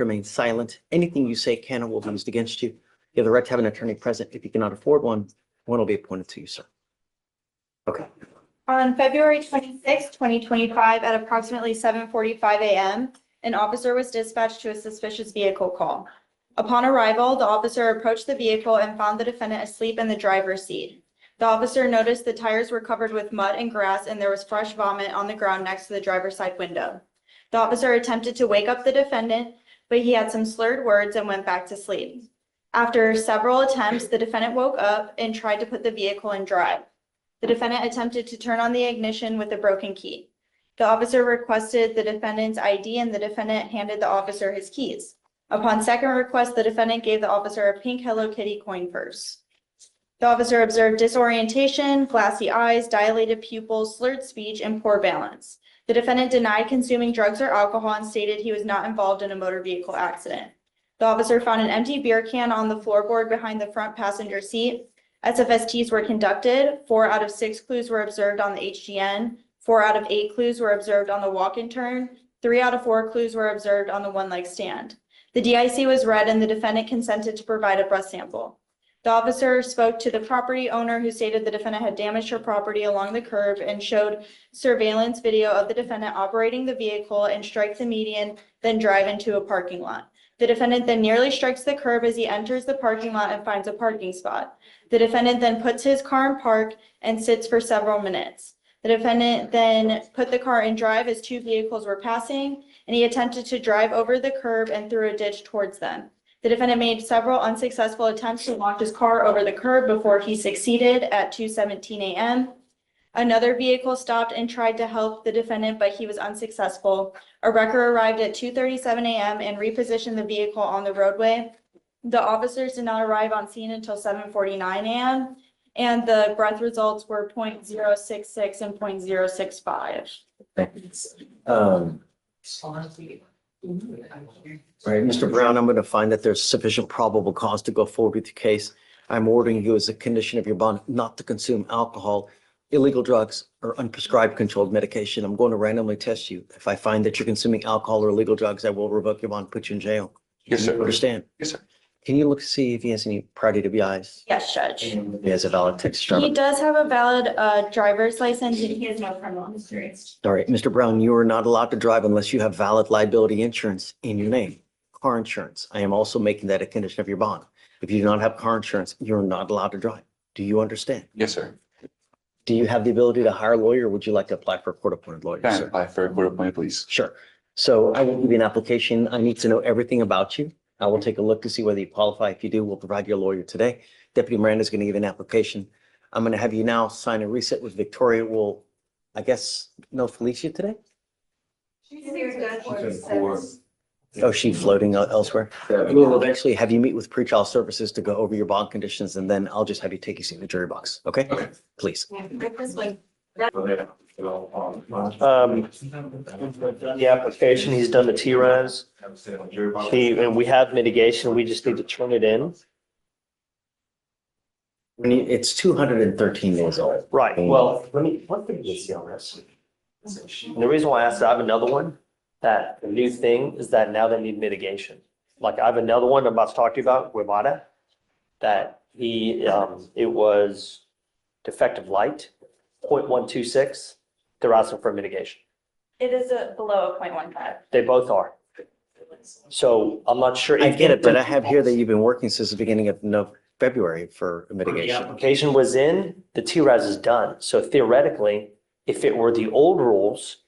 remain silent. Anything you say can and will be used against you. You have the right to have an attorney present. If you cannot afford one will be appointed to you, sir. Okay. On February 26, 2025, at approximately 7:45 a.m., an officer was dispatched to a suspicious vehicle call. Upon arrival, the officer approached the vehicle and found the defendant asleep in the driver's seat. The officer noticed the tires were covered with mud and grass, and there was fresh vomit on the ground next to the driver's side window. The officer attempted to wake up the defendant, but he had some slurred words and went back to sleep. After several attempts, the defendant woke up and tried to put the vehicle in drive. The defendant attempted to turn on the ignition with a broken key. The officer requested the defendant's ID, and the defendant handed the officer his keys. Upon second request, the defendant gave the officer a pink Hello Kitty coin purse. The officer observed disorientation, glassy eyes, dilated pupils, slurred speech, and poor balance. The defendant denied consuming drugs or alcohol and stated he was not involved in a motor vehicle accident. The officer found an empty beer can on the floorboard behind the front passenger seat. SFSTs were conducted. 4 out of 6 clues were observed on the HGN. 4 out of 8 clues were observed on the walk and turn. 3 out of 4 clues were observed on the one-leg stand. The DIC was read and the defendant consented to provide a breath sample. The officer spoke to the property owner, who stated the defendant had damaged her property along the curb, and showed surveillance video of the defendant operating the vehicle and strike the median, then drive into a parking lot. The defendant then nearly strikes the curb as he enters the parking lot and finds a parking spot. The defendant then puts his car in park and sits for several minutes. The defendant then put the car in drive as 2 vehicles were passing, and he attempted to drive over the curb and through a ditch towards them. The defendant made several unsuccessful attempts to launch his car over the curb before he succeeded at 2:17 a.m. Another vehicle stopped and tried to help the defendant, but he was unsuccessful. A wrecker arrived at 2:37 a.m. and repositioned the vehicle on the roadway. The officers did not arrive on scene until 7:49 a.m. and the breath results were 0.066 and 0.065. All right, Mr. Brown, I'm going to find that there's sufficient probable cause to go forward with your case. I'm ordering you as a condition of your bond not to consume alcohol, illegal drugs, or unprescribed controlled medication. I'm going to randomly test you. If I find that you're consuming alcohol or illegal drugs, I will revoke your bond, put you in jail. Yes, sir. You understand? Yes, sir. Can you look to see if he has any prior DWIs? Yes, Judge. He has a valid Texas driver. He does have a valid driver's license and he has no criminal history. All right, Mr. Brown, you are not allowed to drive unless you have valid liability insurance in your name, car insurance. I am also making that a condition of your bond. If you do not have car insurance, you're not allowed to drive. Do you understand? Yes, sir. Do you have the ability to hire a lawyer, or would you like to apply for a court-appointed lawyer, Can I sir? apply for a court appointed, please? Sure. So I will give you an application. I need to know everything about you. I will take a look to see whether you qualify. If you do, we'll provide you a lawyer today. Deputy Miranda is going to give you an application. I'm going to have you now sign a reset with Victoria. We'll, I guess, know Felicia today? She's here good For Oh, she's floating elsewhere? We'll eventually have you meet with pretrial services to go over your bond conditions, and then I'll just have you take your seat in the jury box, okay? Okay. Please. The application, he's done the T-res. And we have mitigation, we just need to turn it in. It's 213 days old. Right, well, let me see on this. And the reason why I asked, I have another one, that the new thing is that now they need mitigation. Like I have another one I'm about to talk to you about, Wivada, that it was defective light, 0.126. They're asking for mitigation. It is below a 0.15. They both are. So I'm not sure. I get it, but I have here that you've been working since the beginning of February for The mitigation. application was in, the T-res is done. So theoretically, if it were the old rules,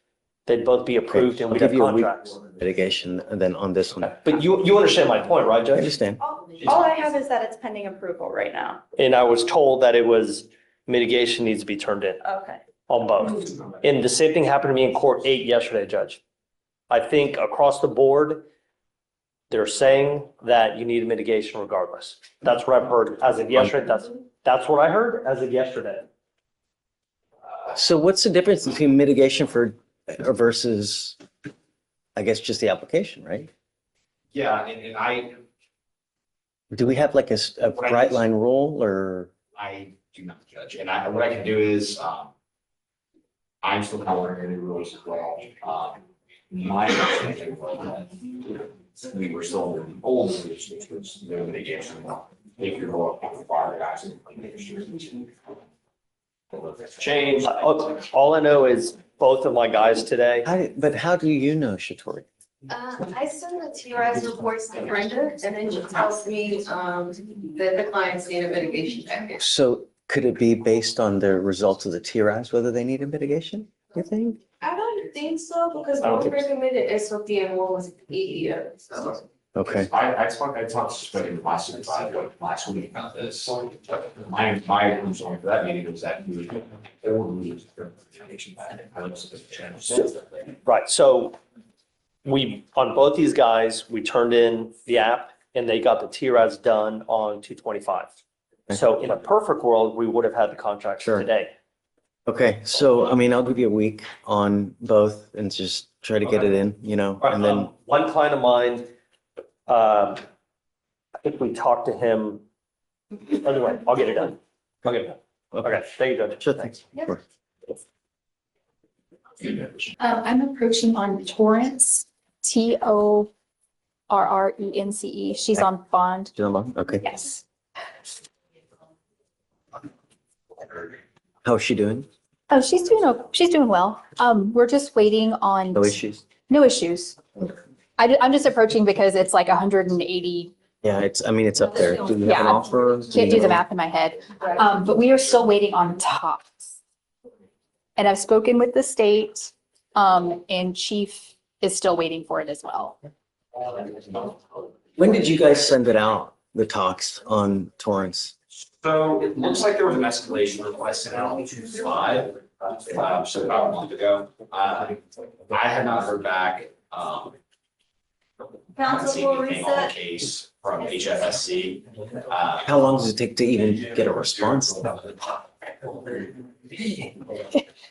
they'd both be approved and I'll we'd give have you a week contracts. mitigation, and then on this one. But you understand my point, right, I Judge? understand. All I have is that it's pending approval right now. And I was told that it was mitigation needs to be turned in Okay. on both. And the same thing happened to me in court 8 yesterday, Judge. I think across the board, they're saying that you need a mitigation regardless. That's what I've heard as of yesterday. That's what I heard as of yesterday. So what's the difference between mitigation versus, I guess, just the application, right? Yeah, and Do we have like a bright line rule, or? I do not judge, and what I can do is, I'm still kind of learning the rules as well. My understanding was that we were still in the old rules, which was no mitigation. If you're going to require guys in change. All I know is both of my guys today, But how do you know, Shatori? I send the TRS reports to Brenda, and then she tells me, that the clients need a mitigation package. So could it be based on the results of the TRAS, whether they need a mitigation, you think? I don't think so, because I don't one think so. recommended SOP and one was EDO, so. Okay. I talked to my supervisor last week about this. My concern for that meeting was that we would. There were rules for mitigation package. I was right? So on both these guys, we turned in the app and they got the TRAS done on 2/25. So in a perfect world, we would have had the contracts Sure. today. Okay, so I mean, I'll give you a week on both and just try to get it in, you know, and then, One client of mine, I think we talked to him. Anyway, I'll get it done. I'll get it done. Okay, thank you, Judge. sure, thanks. Yep. Sure. I'm approaching on Torrance, Torrence. She's on bond. Okay, Yes. how's she doing? Oh, she's doing well. We're just waiting on. No issues? No issues. I'm just approaching because it's like 180. Yeah, it's up there. Do you have an Yeah. offer? Can't do the math in my head. But we are still waiting on tops. And I've spoken with the state, and chief is still waiting for it as well. When did you guys send it out, the talks on Torrance? So it looks like there was an escalation request sent out to 5, so about a month ago. I had not heard back. I haven't seen Council will anything on the reset. case from HFSC. How long does it take to even get a response?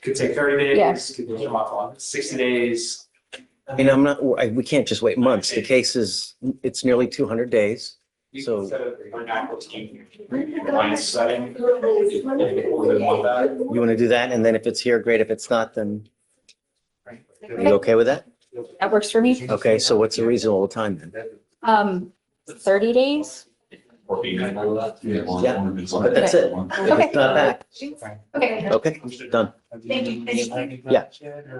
Could take 30 days. Yes. Could take a month, 60 days. I mean, we can't just wait months. The case it's nearly 200 days. You So- can set a vernacular team, line setting. If you want that. You want to do that? And then if it's here, great. If it's not, then are you okay with that? That works for me. Okay, so what's a reasonable time then? 30 days. Or be. Yeah, but that's it. If it's not back, Okay. okay, done. Thank you. Yeah.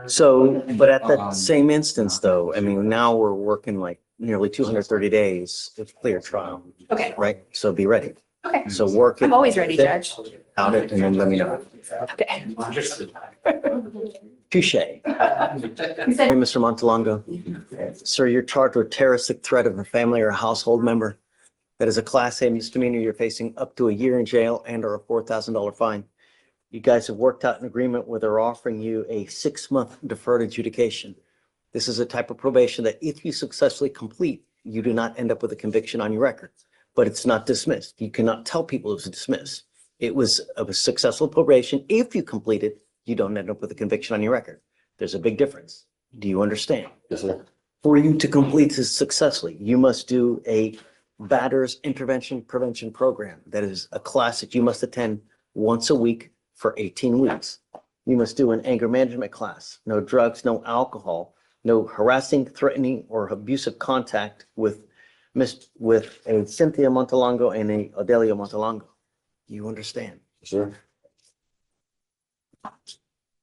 So, but at that same instance though, I mean, now we're working like nearly 230 days to clear trial, Okay. right? So be ready. Okay. So work it. I'm always ready, Judge. Out it and then let me know. Okay. Touche. Hey, Mr. Montalongo. Sir, you're charged with terroristic threat of a family or household member. That is a Class A misdemeanor. You're facing up to a year in jail and or a $4,000 fine. You guys have worked out an agreement where they're offering you a 6-month deferred adjudication. This is a type of probation that if you successfully complete, you do not end up with a conviction on your record, but it's not dismissed. You cannot tell people it was dismissed. It was a successful probation. If you complete it, you don't end up with a conviction on your record. There's a big difference. Do you understand? Yes, sir. For you to complete this successfully, you must do a batters intervention prevention program. That is a class that you must attend once a week for 18 weeks. You must do an anger management class, no drugs, no alcohol, no harassing, threatening, or abusive contact with a Cynthia Montalongo and a Odelio Montalongo. You understand? Yes, sir.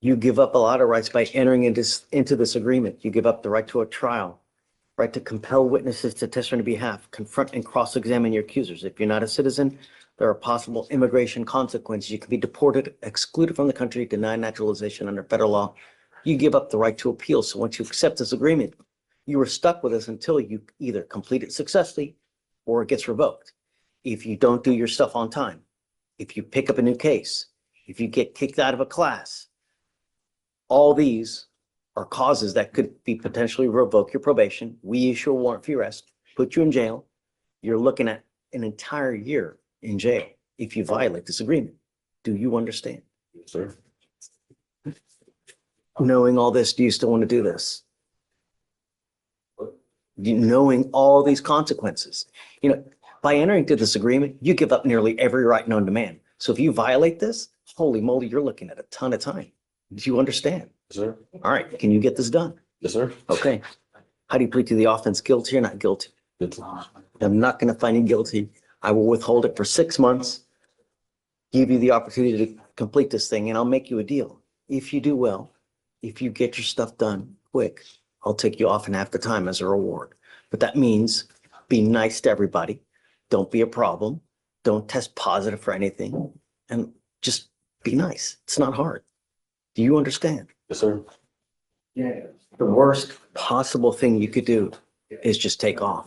You give up a lot of rights by entering into this agreement. You give up the right to a trial, right to compel witnesses to testify on your behalf, confront and cross-examine your accusers. If you're not a citizen, there are possible immigration consequences. You can be deported, excluded from the country, denied naturalization under federal law. You give up the right to appeal. So once you accept this agreement, you are stuck with us until you either complete it successfully or it gets revoked. If you don't do your stuff on time, if you pick up a new case, if you get kicked out of a class, all these are causes that could be potentially revoke your probation. We issue a warrant for your arrest, put you in jail. You're looking at an entire year in jail if you violate this agreement. Do you understand? Yes, sir. Knowing all this, do you still want to do this? Knowing all these consequences, by entering into this agreement, you give up nearly every right known to man. So if you violate this, holy moly, you're looking at a ton of time. Do you understand? Yes, sir. All right, can you get this done? Yes, sir. Okay. How do you plead to the offense? Guilty or not guilty? I'm not going to find you guilty. I will withhold it for 6 months, give you the opportunity to complete this thing, and I'll make you a deal. If you do well, if you get your stuff done quick, I'll take you off in half the time as a reward. But that means be nice to everybody. Don't be a problem. Don't test positive for anything. And just be nice. It's not hard. Do you understand? Yes, sir. The worst possible thing you could do is just take off.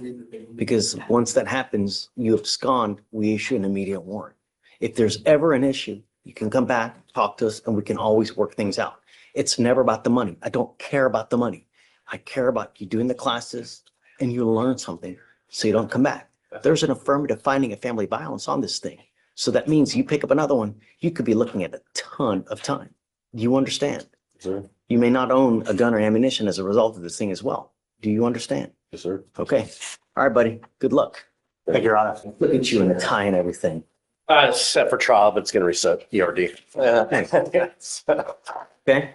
Because once that happens, you abscond, we issue an immediate warrant. If there's ever an issue, you can come back, talk to us, and we can always work things out. It's never about the money. I don't care about the money. I care about you doing the classes and you learn something so you don't come back. There's an affirmative finding of family violence on this thing. So that means you pick up another one, you could be looking at a ton of time. Do you understand? Yes, sir. You may not own a gun or ammunition as a result of this thing as well. Do you understand? Yes, sir. Okay. All right, buddy. Good luck. Thank you, Your Honor. Look at you in a tie and everything. It's set for trial, but it's gonna reset ERD. Okay?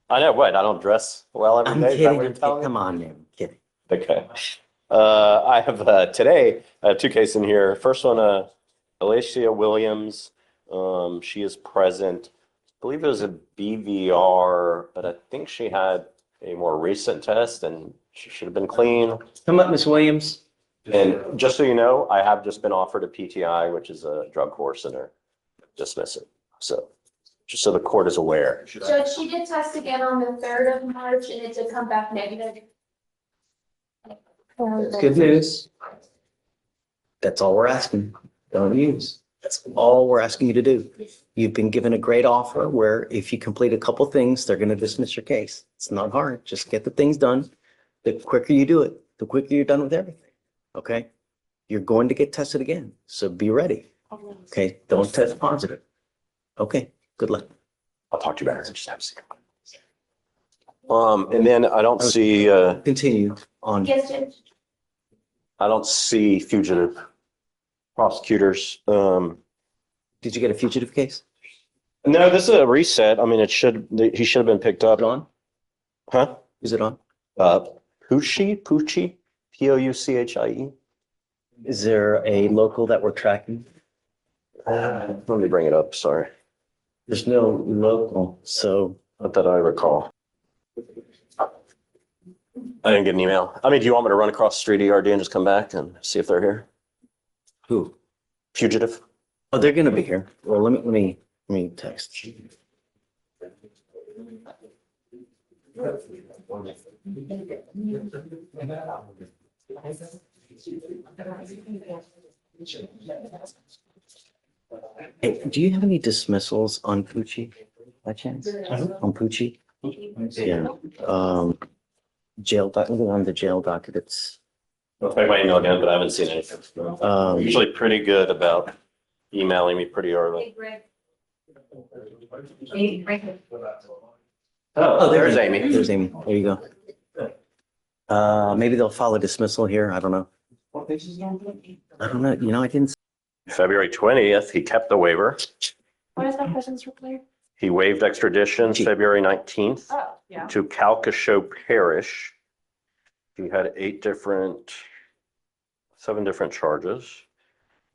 I know, what? I don't dress well every I'm day. Is that what kidding. you're telling me? Come on, man. I'm kidding. Okay. I have, today, I have two cases in here. First one, Alicia Williams. She is present. I believe it was a BVR, but I think she had a more recent test and she should have been clean. Come up, Miss Williams. And just so you know, I have just been offered a PTI, which is a drug course, and they're dismiss it. So just so the court is aware. Judge, she did test again on the 3rd of March and it did come back negative. That's good news. That's all we're asking. Don't use. That's all we're asking you to do. You've been given a great offer where if you complete a couple things, they're going to dismiss your case. It's not hard. Just get the things done. The quicker you do it, the quicker you're done with everything. Okay? You're going to get tested again. So be ready. Okay? Don't test positive. Okay? Good luck. I'll talk to you better. Just have a seat. And then I don't see, Continue on. Yes, Judge. I don't see fugitive prosecutors. Did you get a fugitive case? No, this is a reset. I mean, he should have been picked up. Is it on? Huh? Is it on? Pucci, Pouchie. Is there a local that we're tracking? Let me bring it up. Sorry. There's no local, so Not that I recall. I didn't get an email. I mean, do you want me to run across the street ERD and just come back and see if they're here? who? Fugitive? Oh, they're gonna be here. Well, let me text. Hey, do you have any dismissals on Pucci by chance? On Pucci? Yeah, jail doc, on the jail docket, it's, I'll check my email again, but I haven't seen anything. Usually pretty good about emailing me pretty early. Oh, there's Amy. There's Amy. There you go. Maybe they'll file a dismissal here. I don't know. I don't know. You know, I didn't. February 20th, he kept the waiver. What is that person's reply? He waived extradition February 19th Oh, yeah. to Calcasieu Parish. He had 7 different charges.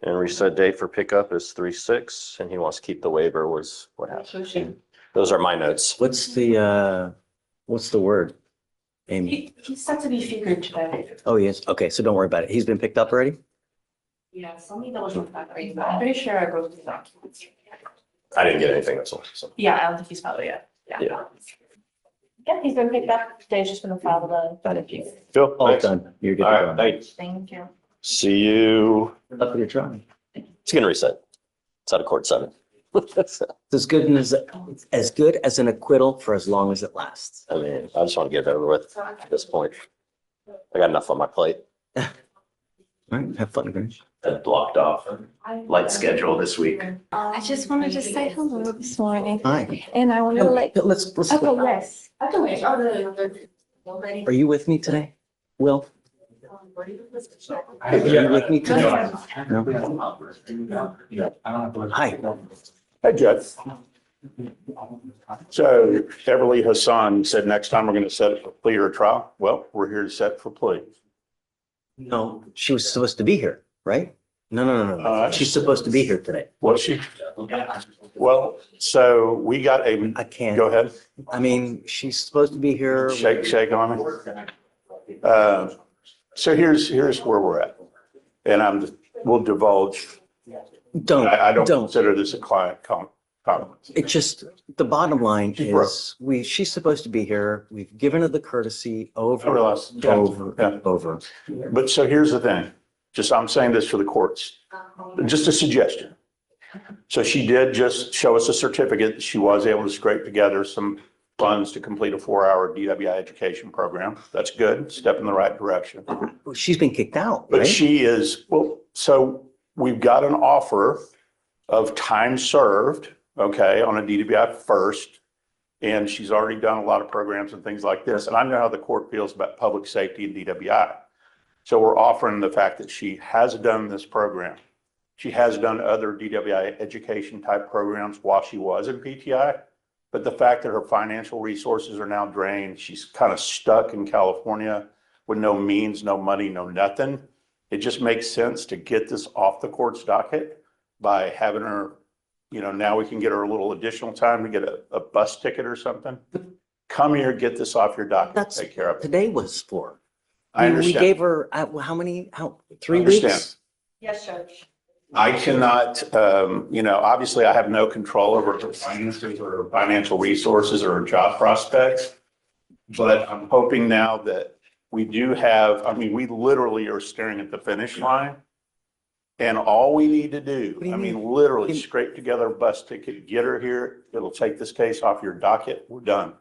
And reset date for pickup is 3/6, and he wants to keep the waiver was what happened. Those are my notes. What's the word? Amy. He's set to be figured today. Oh, yes. Okay, so don't worry about it. He's been picked up already? Yes, let me double check that. I'm pretty sure I wrote the documents. I didn't get anything, that's all. So, Yeah, I don't think he's filed it yet. yeah. Yeah, he's been picked up. Today's just gonna file the interview. Phil, All thanks. done. You're good All to right, go. thanks. Thank you. See you. Good luck with your trial. It's gonna reset. It's out of court 7. It's as good as an acquittal for as long as it lasts. I mean, I just want to get it over with at this point. I got enough on my plate. All right, have fun, Grinch. I blocked off light schedule this week. I just wanted to say hello this morning, Hi. and I wanted to let. Let's. Okay, yes. I can wait. Oh, Are you with me today? Will? Are you with me today? No? Hi. Hi, Judge. So Everly Hassan said next time we're going to set it for plea or trial. Well, we're here to set for plea. No, she was supposed to be here, right? No. She's supposed to be here today. Was she? Well, so we got I can't. go ahead, I mean, she's supposed to be here. shake on me. So here's where we're at. And we'll divulge. Don't, I don't don't. consider this a client conference. It's just, the bottom line She's broke. is, she's supposed to be here. We've given her the courtesy I over, realize. Yeah. over, Yeah. and over. But so here's the thing, just, I'm saying this for the courts, just a suggestion. So she did just show us a certificate. She was able to scrape together some funds to complete a 4-hour DWI education program. That's good, step in the right direction. She's been kicked out, But right? she is, well, so we've got an offer of time served, okay, on a DWI first. And she's already done a lot of programs and things like this. And I know how the court feels about public safety and DWI. So we're offering the fact that she has done this program. She has done other DWI education type programs while she was in PTI. But the fact that her financial resources are now drained, she's kind of stuck in California with no means, no money, no nothing. It just makes sense to get this off the court's docket by having her, now we can get her a little additional time to get a bus ticket or something. Come here, get this off your docket, take care of it. Today was for. I We understand. gave her, how many, 3 Understand. weeks? Yes, Judge. I cannot, obviously I have no control over her finances or her financial resources or her job prospects. But I'm hoping now that we do have, we literally are staring at the finish line. And all we need to do, What do you mean? literally scrape together a bus ticket, get her here. It'll take this case off your docket. We're done.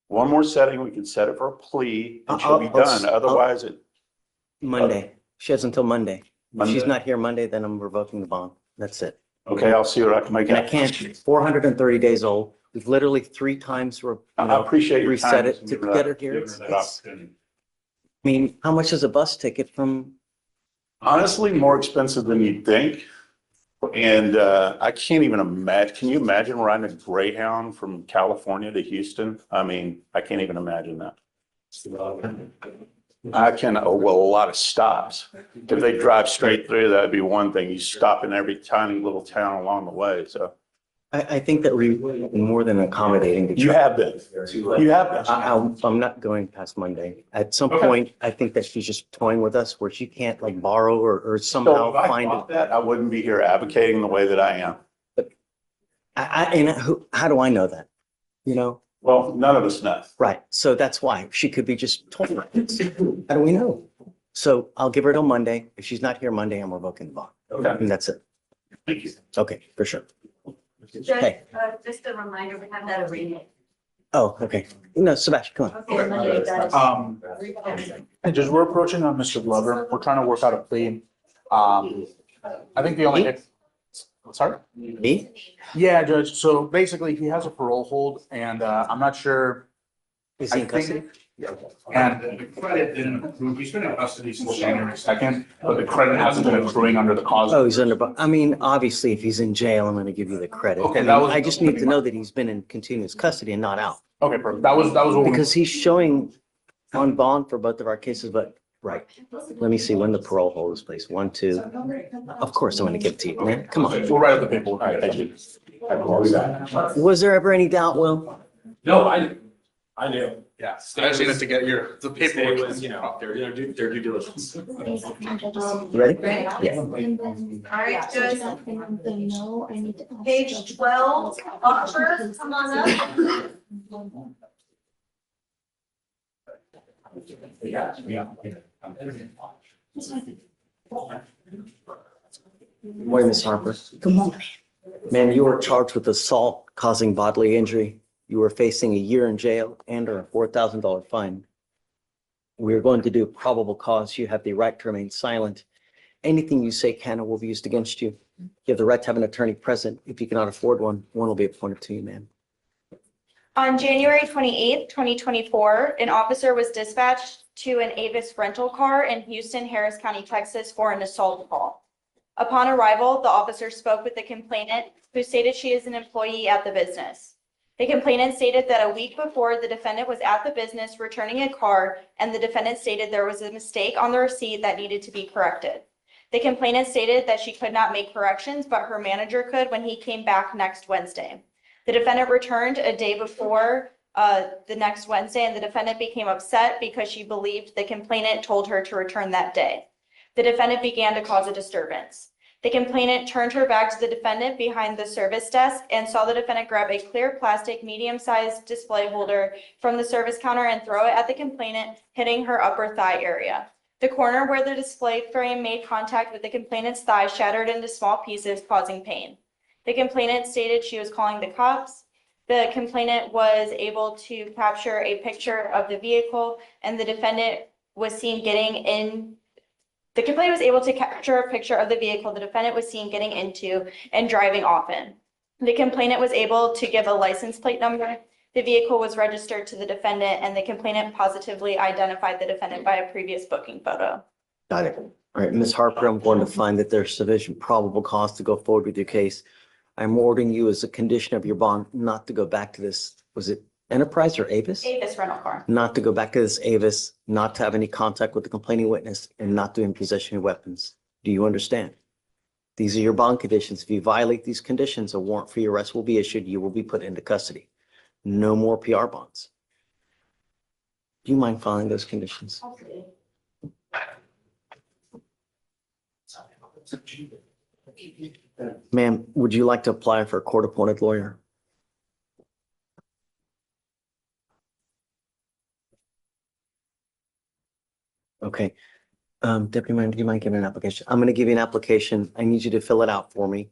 One more setting, we can set it for a plea and she'll be I'll- done. Otherwise it, Monday. She has until Monday. If she's Monday? not here Monday, then I'm revoking the bond. That's it. okay, I'll see what I can make And I out. can't, 430 days old. We've literally 3 times, I appreciate your time. reset it to Giving get that- her here. giving her that It's- opportunity. I mean, how much is a bus ticket from, Honestly, more expensive than you'd think. And I can't even imagine, can you imagine riding a Greyhound from California to Houston? I can't even imagine that. Well, a lot of stops. If they drive straight through, that'd be one thing. You stop in every tiny little town along the way, so. I think that we're more than accommodating. to You try- have been. You have been. I'm not going past Monday. At some Okay. point, I think that she's just toying with us where she can't like borrow or So somehow if I find thought it. that, I wouldn't be here advocating the way that I am. How do I know that? Well, none of us know. Right. So that's why she could be just toying. How do we know? So I'll give her till Monday. If she's not here Monday, I'm revoking the bond. Okay, And that's it. thank you. Okay, for sure. Judge, Hey. just a reminder, we have that arraignment. Oh, okay. No, Sebastian, come on. Okay, Monday, guys. And just, we're approaching on Mr. Glover. We're trying to work out a plea. I think the only, sorry? Me? Yeah, Judge. So basically, he has a parole hold and I'm not sure. Is he in I think- custody? And the credit didn't approve. He's been in custody since January 2nd, but the credit hasn't been accruing under the cause. Oh, he's under, I mean, obviously, if he's in jail, I'm gonna give you the credit. Okay, I that mean, was- I just need to know that he's been in continuous custody and not out. Okay, perfect. That was what we. Because he's showing on bond for both of our cases, but, right. Let me see when the parole hold is placed. 1, 2. Of course, I'm gonna give it to you, man. Come on. We'll write up the paperwork. All right, thank you. Was there ever any doubt, Will? No, I knew. Yeah, I just needed to get the Stay paperwork. was, their due diligence. Ready? Right. Yeah. All right, Judge. Page 12, offer, come on up. Wait, Miss Harper. Come on. Man, you were charged with assault causing bodily injury. You were facing a year in jail and or a $4,000 fine. We're going to do probable cause. You have the right to remain silent. Anything you say can or will be used against you. You have the right to have an attorney present. If you cannot afford one, one will be appointed to you, ma'am. On January 28th, 2024, an officer was dispatched to an Avis rental car in Houston, Harris County, Texas for an assault call. Upon arrival, the officer spoke with the complainant, who stated she is an employee at the business. The complainant stated that a week before, the defendant was at the business returning a car, and the defendant stated there was a mistake on the receipt that needed to be corrected. The complainant stated that she could not make corrections, but her manager could when he came back next Wednesday. The defendant returned a day before the next Wednesday, and the defendant became upset because she believed the complainant told her to return that day. The defendant began to cause a disturbance. The complainant turned her back to the defendant behind the service desk and saw the defendant grab a clear plastic medium-sized display holder from the service counter and throw it at the complainant, hitting her upper thigh area. The corner where the display frame made contact with the complainant's thigh shattered into small pieces, causing pain. The complainant stated she was calling the cops. The complainant was able to capture a picture of the vehicle, and the defendant was seen getting in. The complainant was able to capture a picture of the vehicle the defendant was seen getting into and driving off in. The complainant was able to give a license plate number. The vehicle was registered to the defendant, and the complainant positively identified the defendant by a previous booking photo. Got it. All right, Ms. Harper, I'm going to find that there's sufficient probable cause to go forward with your case. I'm ordering you as a condition of your bond not to go back to this, was it Enterprise or Avis? Avis rental car. Not to go back to this Avis, not to have any contact with the complaining witness, and not to be in possession of weapons. Do you understand? These are your bond conditions. If you violate these conditions, a warrant for your arrest will be issued. You will be put into custody. No more PR bonds. Do you mind filing those conditions? Ma'am, would you like to apply for a court-appointed lawyer? Okay. Deputy Mayor, do you mind giving an application? I'm going to give you an application. I need you to fill it out for me.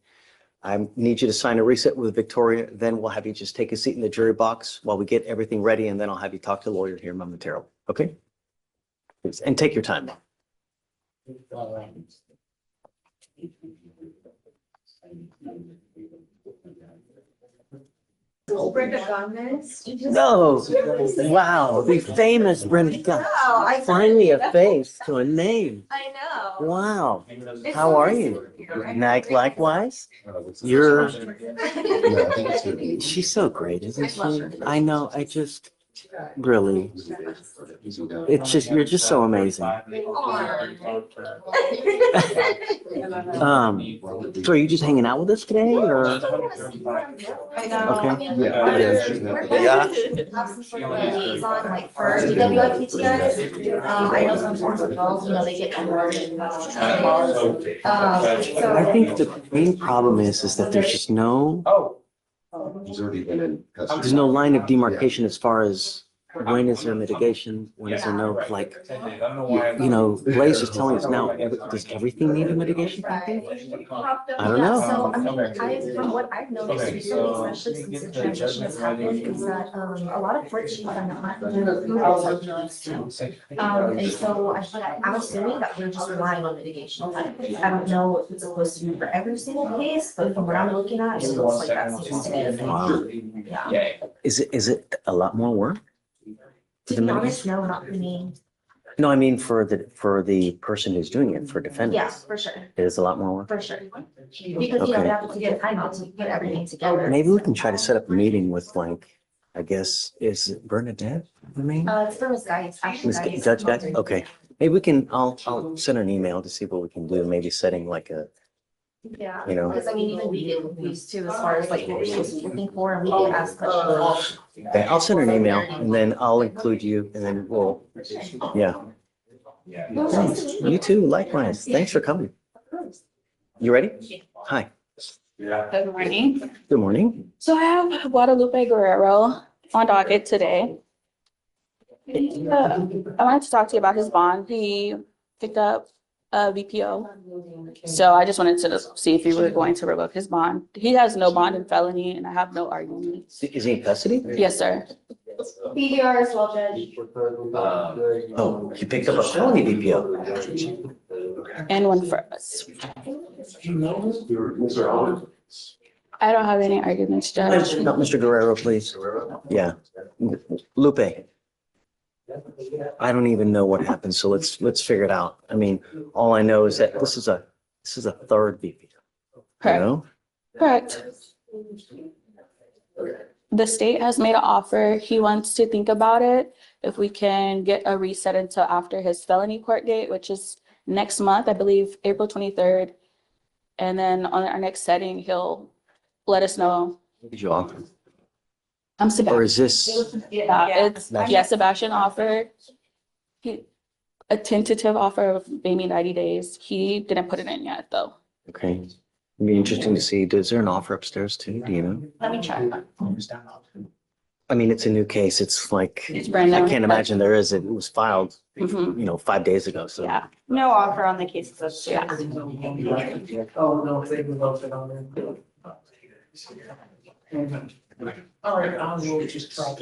I need you to sign a reset with Victoria. Then we'll have you just take a seat in the jury box while we get everything ready, and then I'll have you talk to the lawyer here momentarily. Okay? Please, and take your time. Brenda Gomez. No, wow, the famous Brenda Gunn. Finally a face to a name. I know. Wow. How are you? Likewise? You're, she's so great, isn't she? I know, really, it's just, you're just so amazing. So are you just hanging out with us today, or? I know. Okay. Yeah. Like for DWIPT guys, I know sometimes the girls, they get converted. I think the main problem is that there's just no, there's no line of demarcation as far as when is there mitigation, when is there no, like, Blaze is telling us now, does everything need a mitigation package? I don't know. So, I mean, from what I've noticed recently, especially since the transition has happened, is that a lot of court chiefs are not doing and so I'm assuming that we're just relying on mitigation. I don't know if it's supposed to be for every single case, but from what I'm looking at, it looks like that seems to be the thing. Yeah. Is it a lot more work? To be honest, no, not for me. No, I mean for the person who's doing it, for defendants. Yes, for sure, It is a lot more work. for sure. Because, they have to get time out to get everything together. Maybe we can try to set up a meeting with, like, I guess, is it Bernadette? I mean, It's for Ms. Guys, actually. Ms. Judge Guys? Okay. Maybe we can, I'll send her an email to see what we can do. Maybe setting like a, Yeah, Because I mean, even we get confused too, as far as like what we're supposed to be looking for, and we get asked questions. okay, I'll send her an email and then I'll include you and then we'll, yeah. Thanks. You too, likewise. Thanks for coming. You ready? Hi, Good morning. good morning. So I have Guadalupe Guerrero on docket today. I wanted to talk to you about his bond. He picked up a VPO. So I just wanted to see if you were going to revoke his bond. He has no bond in felony and I have no arguments. Is he in custody? Yes, sir. BDR as well, Judge. Oh, he picked up a felony BPO. And one for us. I don't have any arguments, Judge. Not Mr. Guerrero, please. Yeah. Lupe. I don't even know what happened, so let's figure it out. I mean, all I know is that this is a third VP. You Correct. know? Correct. The state has made an offer. He wants to think about it. If we can get a reset until after his felony court date, which is next month, I believe, April 23rd. And then on our next setting, he'll let us know. Did you offer? I'm Or Sebastian. is this, Yeah, Sebastian offered a tentative offer of maybe 90 days. He didn't put it in yet, though. okay. It'd be interesting to see, is there an offer upstairs too? Do you know? Let me check. I mean, it's a new case. It's like, It's brand I new. can't imagine there is. It was filed, Mhm. 5 days ago, so. Yeah. No offer on the cases upstairs. I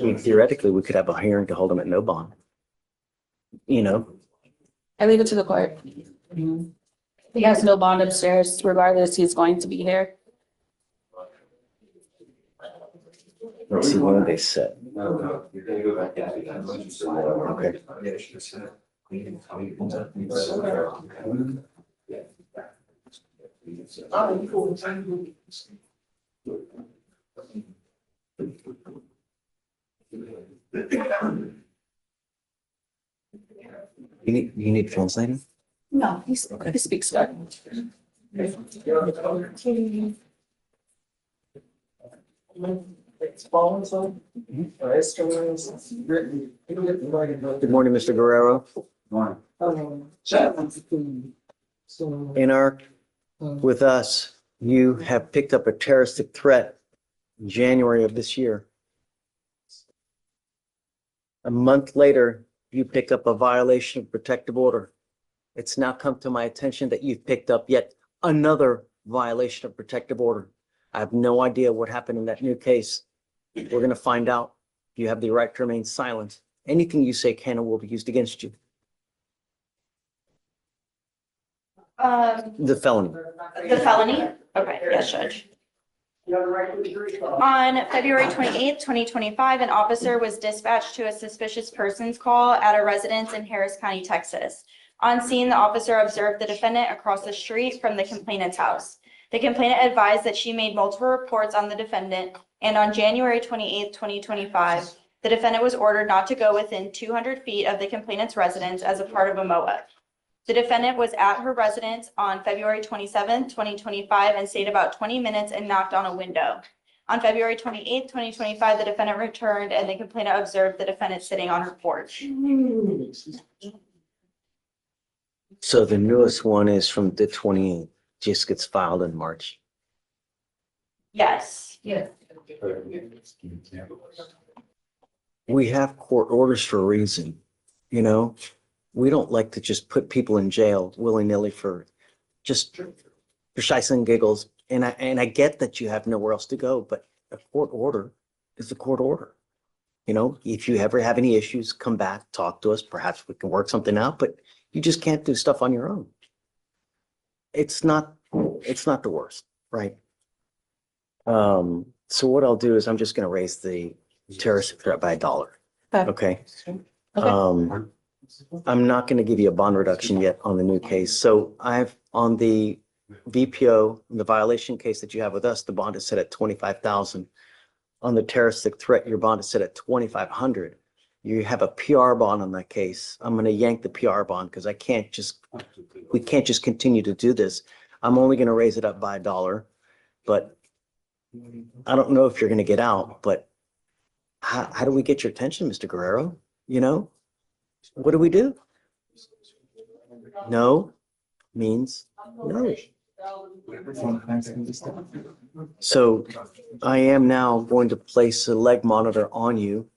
mean, theoretically, we could have a hearing to hold him at no bond. I leave it to the court. He has no bond upstairs, regardless, he's going to be here. Let's see, when they set. Okay. You need translating? No, he speaks good. Good morning, Mr. Guerrero. With us, you have picked up a terroristic threat in January of this year. A month later, you pick up a violation of protective order. It's now come to my attention that you've picked up yet another violation of protective order. I have no idea what happened in that new case. We're going to find out. You have the right to remain silent. Anything you say can and will be used against you. The felony. The felony? Okay, yes, Judge. On February 28th, 2025, an officer was dispatched to a suspicious persons call at a residence in Harris County, Texas. On scene, the officer observed the defendant across the street from the complainant's house. The complainant advised that she made multiple reports on the defendant, and on January 28th, 2025, the defendant was ordered not to go within 200 feet of the complainant's residence as a part of a MOA. The defendant was at her residence on February 27th, 2025, and stayed about 20 minutes and knocked on a window. On February 28th, 2025, the defendant returned and the complainant observed the defendant sitting on her porch. So the newest one is from the 28th, just gets filed in March. Yes. We have court orders for a reason, We don't like to just put people in jail willy-nilly for shies and giggles. And I get that you have nowhere else to go, but a court order is a court order. If you ever have any issues, come back, talk to us. Perhaps we can work something out, but you just can't do stuff on your own. It's not the worst, right? So what I'll do is I'm just going to raise the terrorist threat by $1. Okay. I'm not going to give you a bond reduction yet on the new case. So on the VPO, the violation case that you have with us, the bond is set at 25,000. On the terroristic threat, your bond is set at 2,500. You have a PR bond on that case. I'm going to yank the PR bond because we can't just continue to do this. I'm only going to raise it up by $1, but I don't know if you're going to get out, but how do we get your attention, Mr. Guerrero? What do we do? No means no. So I am now going to place a leg monitor on you.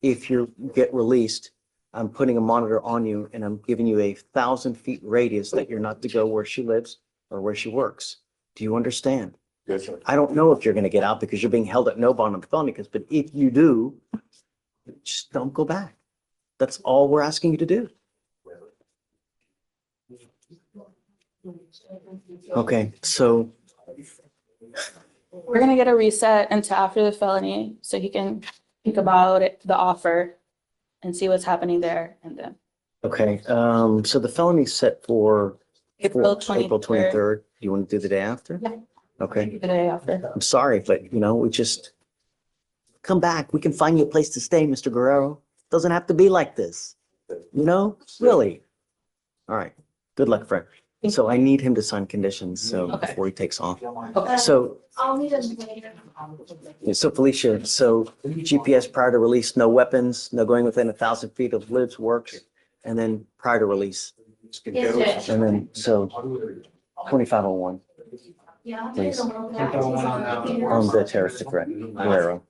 If you get released, I'm putting a monitor on you and I'm giving you a 1,000 feet radius that you're not to go where she lives or where she works. Do you understand? Yes, sir. I don't know if you're going to get out because you're being held at no bond on the felony case, but if you do, just don't go back. That's all we're asking you to do. Okay, so We're gonna get a reset until after the felony, so he can think about it, the offer and see what's happening there, and then Okay, so the felony's set for April April 23rd. 23rd. Do you want to do the day after? Yeah. Okay, The day after. I'm sorry, but we just come back. We can find you a place to stay, Mr. Guerrero. Doesn't have to be like this. Really. All right. Good luck, friend. So I need him to sign conditions, so Okay. before he takes off. Okay. So, I'll need them later. so Felicia, so GPS prior to release, no weapons, no going within 1,000 feet of lives, works, and then prior to release. Yes, And then, so 2501 yeah. Please. on the terroristic threat, Guerrero.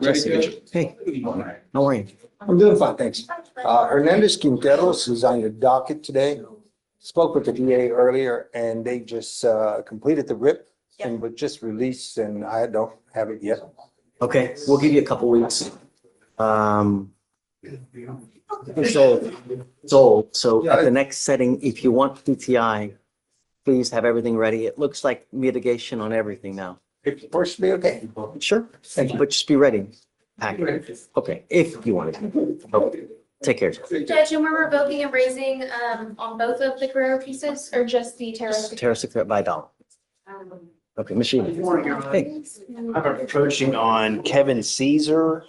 Jesse, hey, how are you? I'm doing fine, thanks. Hernandez Quinteros is on your docket today. Spoke with the DA earlier and they just completed the RIP and was just released and I don't have it yet. Okay, we'll give you a couple weeks. It's old, so at the next setting, if you want PTI, please have everything ready. It looks like mitigation on everything now. If first be okay. Sure, but just be ready. Pack it. Okay, if you want it. Okay, take care. Judge, and we're revoking and raising on both of the Guerrero pieces or just the terroristic? Terroristic threat by $1. Okay, machine. Hey, I'm approaching on Kevin Caesar,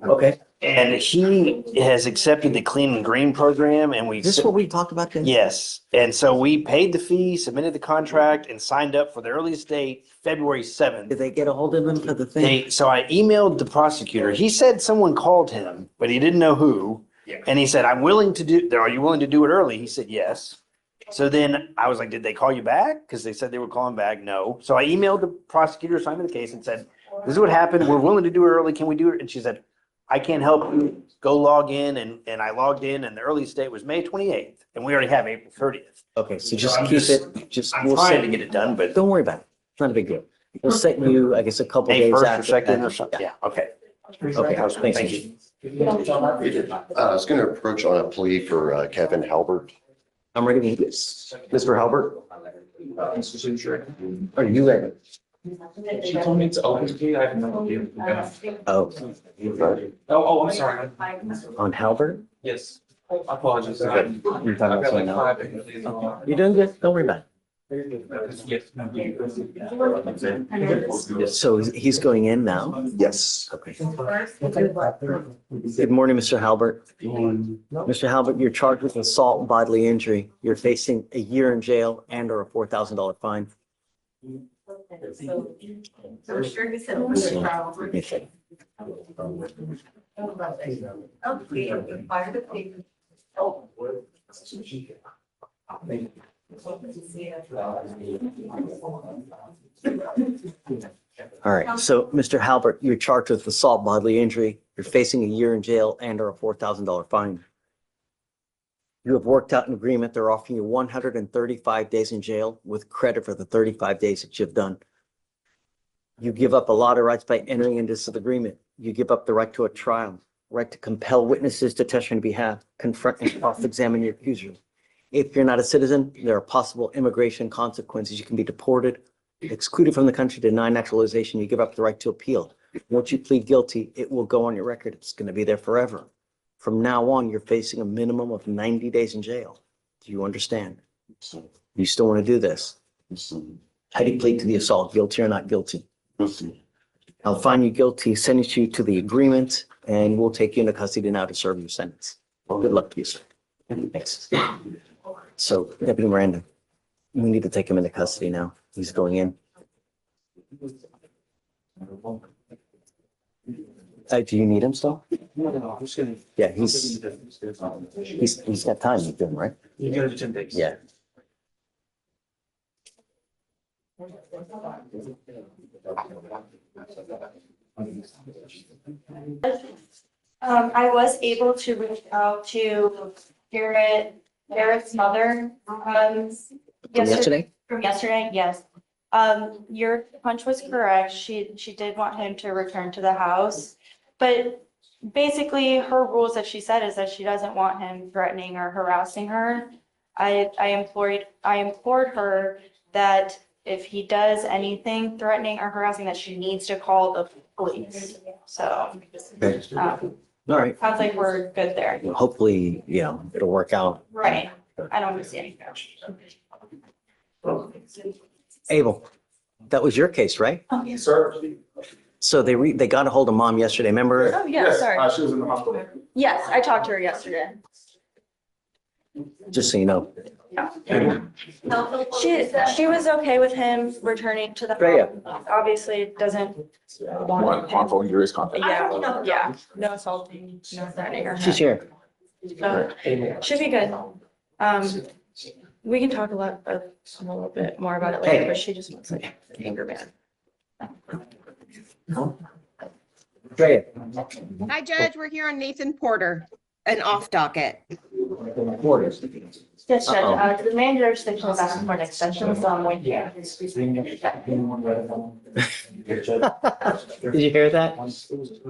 okay. and he has accepted the clean and green program, and we. Is this what we talked about then? Yes, and so we paid the fee, submitted the contract, and signed up for the earliest date, February 7th. Did they get a hold of him for the thing? So I emailed the prosecutor. He said someone called him, but he didn't know who. And he said, are you willing to do it early? He said, yes. So then I was like, did they call you back? Because they said they were calling back. No. So I emailed the prosecutor assignment of the case and said, this is what happened. We're willing to do it early. Can we do it? And she said, I can't help you. Go log in. And I logged in and the earliest date was May 28th. And we already have April 30th. Okay, so just I'm keep just- it, I'm we'll trying set, to get it done, but don't worry about it. It's not a big deal. We'll set you, I guess, a couple May days 1st or after. 2nd or something. Yeah, okay. Okay, Thank you. I was going to approach on a plea for Kevin Halbert. I'm ready to do this. Mr. Halbert? Are you ready? She told me it's open to you. I have no idea. Oh, I'm sorry. on Halbert? Yes. Apologies. You're talking about someone else? You're doing good. Don't worry about it. So he's going in now? Yes. Okay. Good morning, Mr. Halbert. Mr. Halbert, you're charged with assault and bodily injury. You're facing a year in jail and or a $4,000 fine. So sure he said. Let me see. All right, so Mr. Halbert, you're charged with assault bodily injury. You're facing a year in jail and or a $4,000 fine. You have worked out an agreement. They're offering you 135 days in jail with credit for the 35 days that you've done. You give up a lot of rights by entering into this agreement. You give up the right to a trial, right to compel witnesses to testify on your behalf, confront and cross-examine your accuser. If you're not a citizen, there are possible immigration consequences. You can be deported, excluded from the country, denied naturalization. You give up the right to appeal. Once you plead guilty, it will go on your record. It's going to be there forever. From now on, you're facing a minimum of 90 days in jail. Do you understand? You still want to do this? How do you plead to the assault? Guilty or not guilty? I'll find you guilty, sentence you to the agreement, and we'll take you into custody now to serve your sentence. Good luck to you, sir. Thanks. So, Deputy Miranda, we need to take him into custody now. He's going in. Do you need him still? No, I'm just gonna. Yeah, he's got time, you're doing, right? You gotta do 10 days. Yeah. I was able to reach out to Garrett's mother, Yesterday? from yesterday, yes. Your hunch was correct. She did want him to return to the house. But basically her rules that she said is that she doesn't want him threatening or harassing her. I implored her that if he does anything threatening or harassing, that she needs to call the police. So, All right. sounds like we're good there. Hopefully, you know, it'll work out. Right. I don't want to see anything. Abel, that was your case, right? Yes, sir. So they got a hold of mom yesterday, remember? Oh, yeah, sorry. She was in the hospital. Yes, I talked to her yesterday. Just so you know. She was okay with him returning to the Freya. home. Obviously, it doesn't want. Harmful, injurious content. Yeah, no assaulting, no threatening or. She's here. So, should be good. We can talk a little bit more about it later, Hey. but she just wants like anger man. Freya. Hi, Judge. We're here on Nathan Porter, an off docket. Yes, Judge, the manager extension was asking for an extension, so I'm waiting. Did you hear that?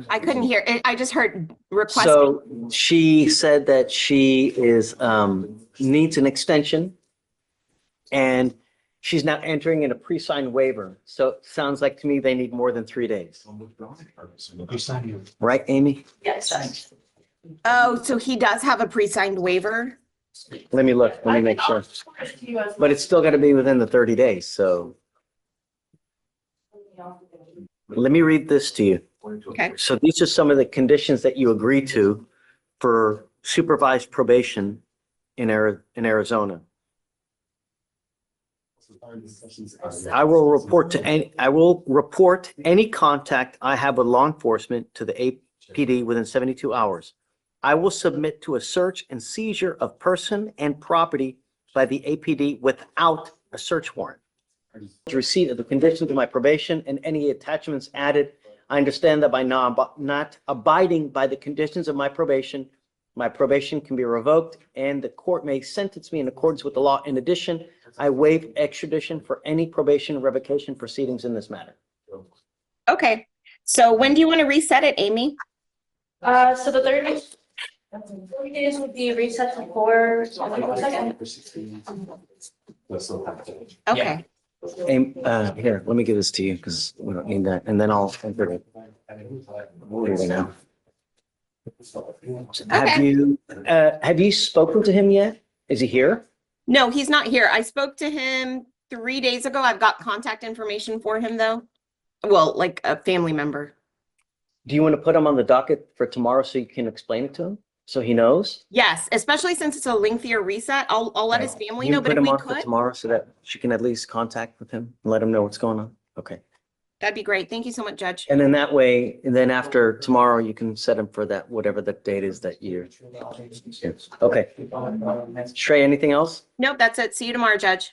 I couldn't hear it. I just heard request. So she said that she needs an extension. And she's now entering in a pre-signed waiver. So it sounds like to me they need more than 3 days. Right, Amy? Yes, Judge. Oh, so he does have a pre-signed waiver? Let me look, let me make sure. But it's still got to be within the 30 days, so. Let me read this to you. Okay. So these are some of the conditions that you agree to for supervised probation in Arizona. I will report any contact I have with law enforcement to the APD within 72 hours. I will submit to a search and seizure of person and property by the APD without a search warrant. Receipt of the conditions of my probation and any attachments added. I understand that by not abiding by the conditions of my probation can be revoked and the court may sentence me in accordance with the law. In addition, I waive extradition for any probation revocation proceedings in this matter. Okay. So when do you want to reset it, Amy? So the 30 days would be reset to 4. Okay. Here, let me give this to you because we don't need that. And then I'll enter it. Here we go. Have you spoken to him yet? Is he here? No, he's not here. I spoke to him 3 days ago. I've got contact information for him though. Well, like a family member. Do you want to put him on the docket for tomorrow so you can explain it to him? So he knows? Yes, especially since it's a lengthier reset. I'll let his family know, but if Put him we on for could, tomorrow so that she can at least contact with him and let him know what's going on. Okay. that'd be great. Thank you so much, Judge. And then that way, and then after tomorrow, you can set him for that, whatever the date is that year. Okay. Shrey, anything else? Nope, that's it. See you tomorrow, Judge.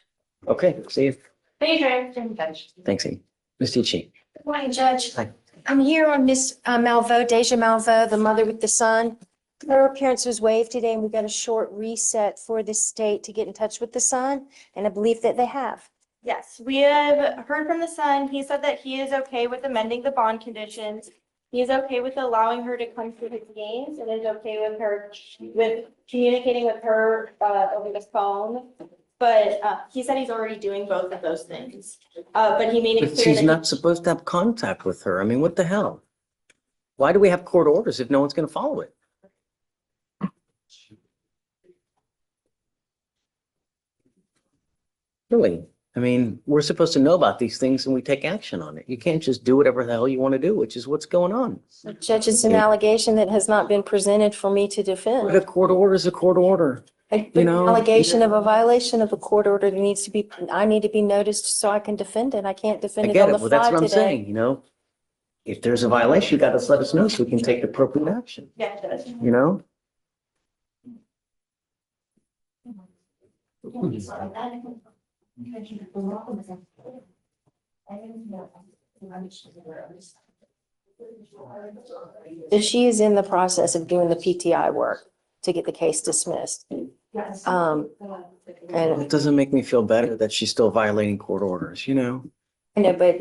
Okay, see you. Thank you, Judge. Thanks, Amy. Ms. Tucci. Good morning, Judge. Hi. I'm here on Miss Malvo, Deja Malvo, the mother with the son. Her appearance was waived today and we got a short reset for the state to get in touch with the son. And I believe that they have. Yes, we have heard from the son. He said that he is okay with amending the bond conditions. He is okay with allowing her to come to his games and is okay with her, with communicating with her over the phone. But he said he's already doing both of those things. But he made it But clear she's that not supposed to have contact with her. I mean, what the hell? Why do we have court orders if no one's going to follow it? Really? I mean, we're supposed to know about these things and we take action on it. You can't just do whatever the hell you want to do, which is what's going on. Judge, it's an allegation that has not been presented for me to But a defend. court order is a court order. An you know- allegation of a violation of a court order that needs to be, I need to be noticed so I can defend it. I can't I defend it get on it. the Well, that's fly what I'm today. saying, you know? If there's a violation, you got to let us know so we can take appropriate action, yeah, Judge. you know? That she is in the process of doing the PTI work to get the case dismissed. And It doesn't make me feel better that she's still violating court orders, you know? I know, but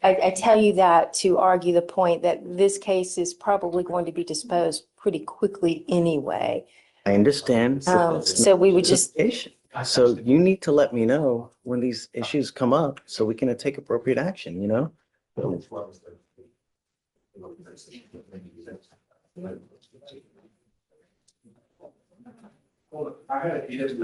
I tell you that to argue the point that this case is probably going to be disposed pretty quickly anyway. I understand. So we would just, So you need to let me know when these issues come up so we can take appropriate action, you know?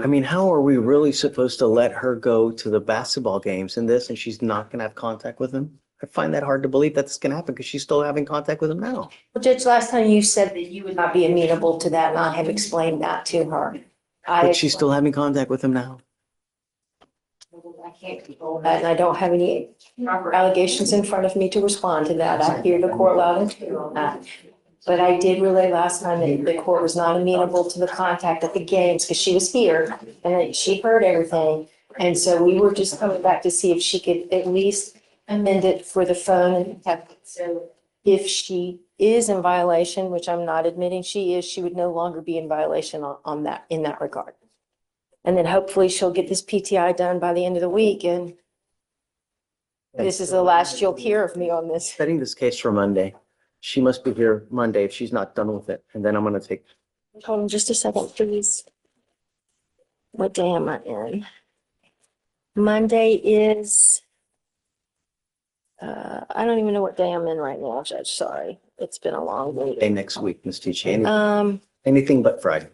I mean, how are we really supposed to let her go to the basketball games and this, and she's not gonna have contact with him? I find that hard to believe that's gonna happen because she's still having contact with him now. Well, Judge, last time you said that you would not be amenable to that, and I have explained that to her. But she's still having contact with him now. I can't control that, and I don't have any allegations in front of me to respond to that. I hear the court loud and clear on that. But I did relay last time that the court was not amenable to the contact at the games because she was here and she heard everything. And so we were just coming back to see if she could at least amend it for the phone and have, so if she is in violation, which I'm not admitting she is, she would no longer be in violation on that, in that regard. And then hopefully she'll get this PTI done by the end of the week, and this is the last you'll hear of me on this. Setting this case for Monday. She must be here Monday if she's not done with it. And then I'm gonna take, Hold on just a second, please. What day am I in? Monday is, I don't even know what day I'm in right now, Judge, sorry. It's been a long day week. next week, Ms. Teachy. Anything but Friday.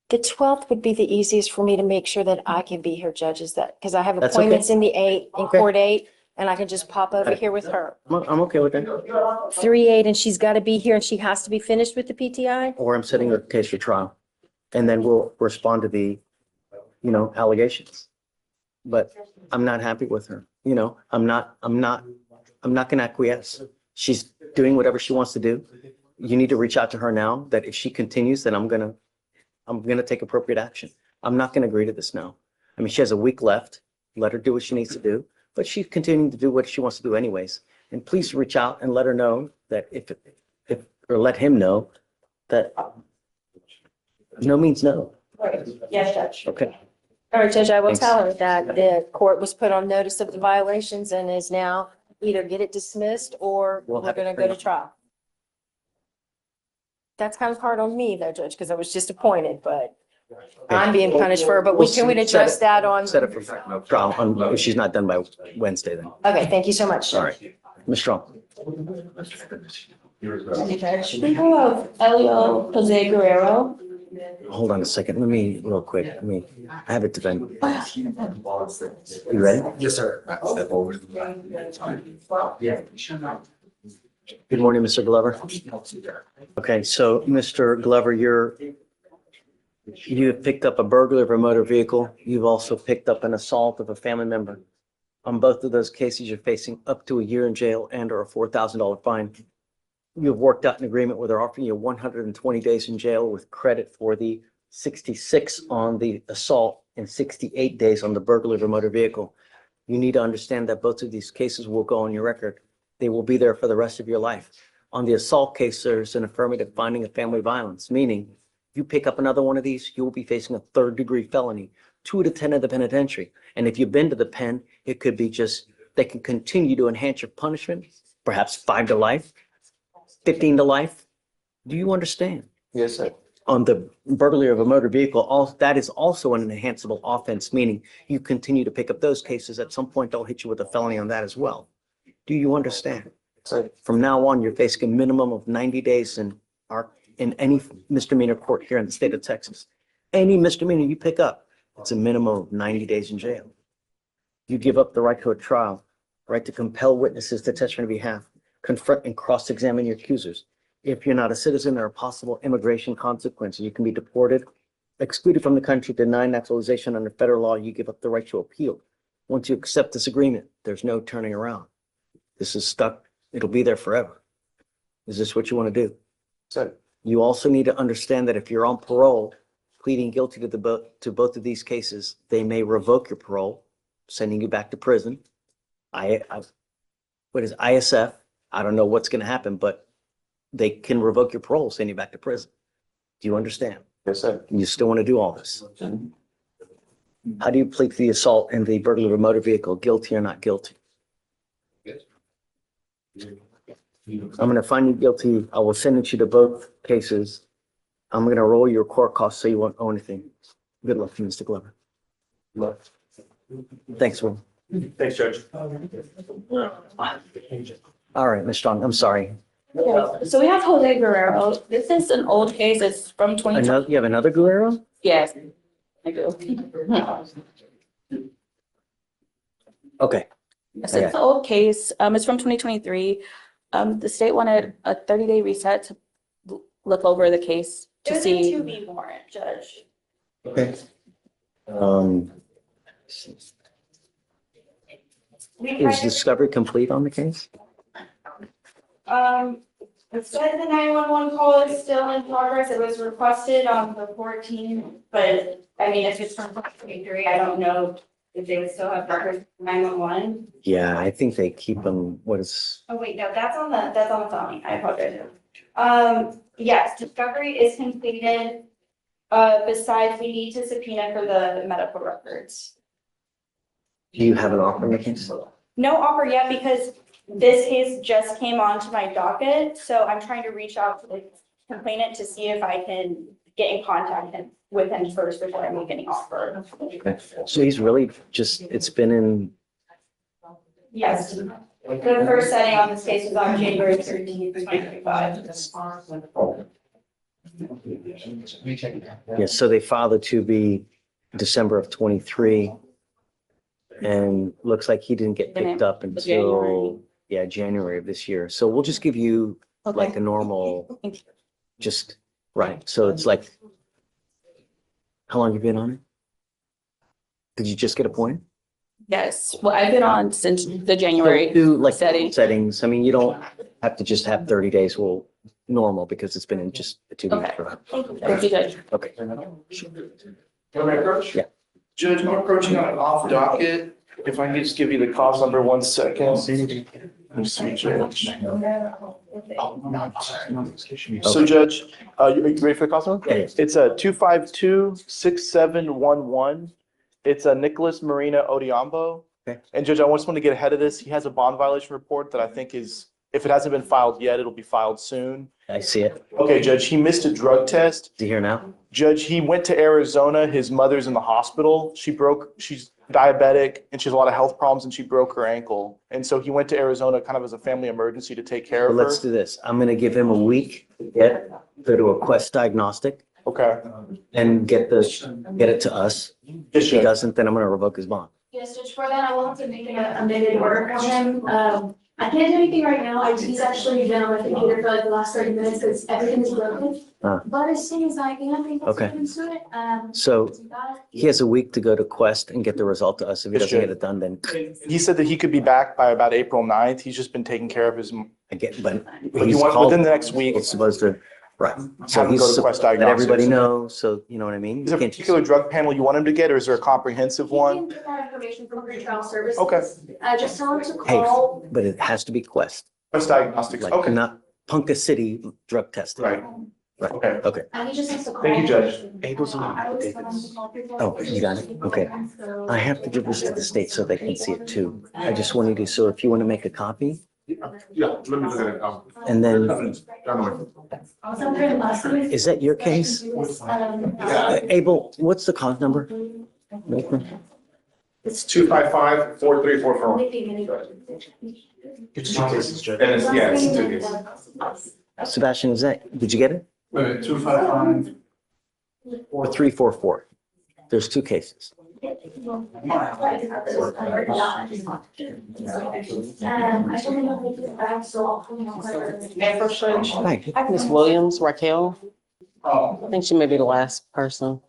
The 12th would be the easiest for me to make sure that I can be here, Judge, is that, because I have That's okay. appointments in the 8, in Okay. court 8, and I can just pop over here with her. I'm okay with that. 3/8, and she's got to be here and she has to be finished with the PTI? Or I'm setting a case for trial. And then we'll respond to the, allegations. But I'm not happy with her, I'm not gonna acquiesce. She's doing whatever she wants to do. You need to reach out to her now that if she continues, then I'm gonna take appropriate action. I'm not gonna agree to this now. I mean, she has a week left. Let her do what she needs to do, but she's continuing to do what she wants to do anyways. And please reach out and let her know that or let him know that no means no. Yes, Judge. Okay. All right, Judge, I will Thanks. tell her that the court was put on notice of the violations and is now either get it dismissed or We'll we're have it gonna go to trial. That's kind of hard on me though, Judge, because I was just appointed, but I'm being punished for it, but we can address that on. Set it for trial if she's not done by Wednesday then. Okay, thank you so much. All right. Ms. Strong. Hello, Elio Jose Guerrero. Hold on a second. Real quick. I have it to Ben. You ready? Yes, sir. Good morning, Mr. Glover. Okay, so Mr. Glover, you have picked up a burglary of a motor vehicle. You've also picked up an assault of a family member. On both of those cases, you're facing up to a year in jail and or a $4,000 fine. You've worked out an agreement where they're offering you 120 days in jail with credit for the 66 on the assault and 68 days on the burglary of a motor vehicle. You need to understand that both of these cases will go on your record. They will be there for the rest of your life. On the assault case, there's an affirmative finding of family violence, meaning if you pick up another one of these, you will be facing a 3rd-degree felony, 2 to 10 of the penitentiary. And if you've been to the pen, it could be they can continue to enhance your punishment, perhaps 5 to life, 15 to life. Do you understand? Yes, sir. On the burglary of a motor vehicle, that is also an enhanceable offense, meaning you continue to pick up those cases. At some point, they'll hit you with a felony on that as well. Do you understand? So From now on, you're facing a minimum of 90 days in any misdemeanor court here in the state of Texas. Any misdemeanor you pick up, it's a minimum of 90 days in jail. You give up the right to a trial, right to compel witnesses to testify on your behalf, confront and cross-examine your accusers. If you're not a citizen, there are possible immigration consequences. You can be deported, excluded from the country, denied naturalization under federal law. You give up the right to appeal. Once you accept this agreement, there's no turning around. This is stuck. It'll be there forever. Is this what you want to do? So You also need to understand that if you're on parole, pleading guilty to both of these cases, they may revoke your parole, sending you back to prison. What is ISF? I don't know what's going to happen, but they can revoke your parole, send you back to prison. Do you understand? yes, sir. You still want to do all this? How do you plead to the assault and the burglary of a motor vehicle, guilty or not guilty? I'm going to find you guilty. I will sentence you to both cases I'm gonna roll your court costs so you won't owe anything. Good luck to you, Mr. Glover. Thanks, Will. Thanks, Judge. All right, Ms. Strong, I'm sorry. Okay, so we have Jose Guerrero. This is an old case. It's from 2020. You have another Guerrero? Yes, I do. Okay. So it's an old case. It's from 2023. The state wanted a 30-day reset to look over the case It to was a see. 2B warrant, Judge. Okay. Is discovery complete on the case? It says the 911 call is still in progress. It was requested on the 14th, but I mean, if it's from 2023, I don't know if they would still have records for 911. Yeah, I think they keep them, what is, Oh, wait, no, that's on the phone. I apologize. Yes, discovery is completed. Besides, we need to subpoena for the medical records. do you have an offer in the case? No offer yet because this case just came onto my docket, so I'm trying to reach out to the complainant to see if I can get in contact with him first before I make any offer. Okay. So he's really just, it's been in, Yes, the first setting on this case was on January 13th, 2025. yes, so they filed the 2B December of 23. And looks like he didn't get picked up until, January of this year. So we'll just give you like a normal, just, right. So it's like, how long have you been on it? Did you just get appointed? Yes, well, I've been on since the January Do like setting. settings. I mean, you don't have to just have 30 days. Well, normal because it's been in just the 2 weeks. Okay. Right? Thank you, Judge. Okay. Can I approach? Yeah. Judge, I'm approaching on an off docket. If I can just give you the cause number 1 second. So Judge, you ready for the cause number? Yeah. It's a 2526711. It's a Nicholas Marina Odiambo. Okay. And Judge, I just want to get ahead of this. He has a bond violation report that I think is, if it hasn't been filed yet, it'll be filed soon. I see it. Okay, Judge, he missed a drug test. Do you hear now? Judge, he went to Arizona. His mother's in the hospital. She's diabetic and she has a lot of health problems and she broke her ankle. And so he went to Arizona kind of as a family emergency to take care of her. Let's do this. I'm going to give him a week to go to a Quest diagnostic Okay. and get it to us. If he doesn't, then I'm going to revoke his bond. Yes, Judge, for that, I will have to make an amended order for him. I can't do anything right now. He's actually been on my computer for like the last 30 minutes because everything is broken. But as soon as I can, I think Okay. into it. So he has a week to go to Quest and get the result to us. If he Yes, doesn't get Judge. it done, then He said that he could be back by about April 9th. He's just been taking care of his, I get, but but he's you want called, within the next week. it's supposed to, right. So Have him he's, go to Quest let everybody Diagnostics. know. So you know what I mean? Is there a You can't particular drug panel you want him to get or is there a comprehensive You one? can get that information from pretrial services. Okay. Just tell him to Hey, call. but it has to be Quest, Quest Diagnostics. like Okay. not Punka City drug testing. Right. Right. Okay. Okay. And he just has to call. Thank you, Judge. Abel's on. I always tell him to call pretrial Oh, you got it? services. Okay. So- I have to give this to the state so they can see it too. I just wanted to, so if you want to make a copy Yeah, let me look at it. and then, Something last week. is that your case? Abel, what's the cause number? It's 255-4344. Only thing any- It's 2 cases, Judge. And it's- Yeah, it's 2 cases. Sebastian, is that, did you get it? 255. Or 344? There's 2 cases. I don't know if it's back, so I'll put it on her. Hi. Miss Williams, Raquel. Oh. I think she may be the last person.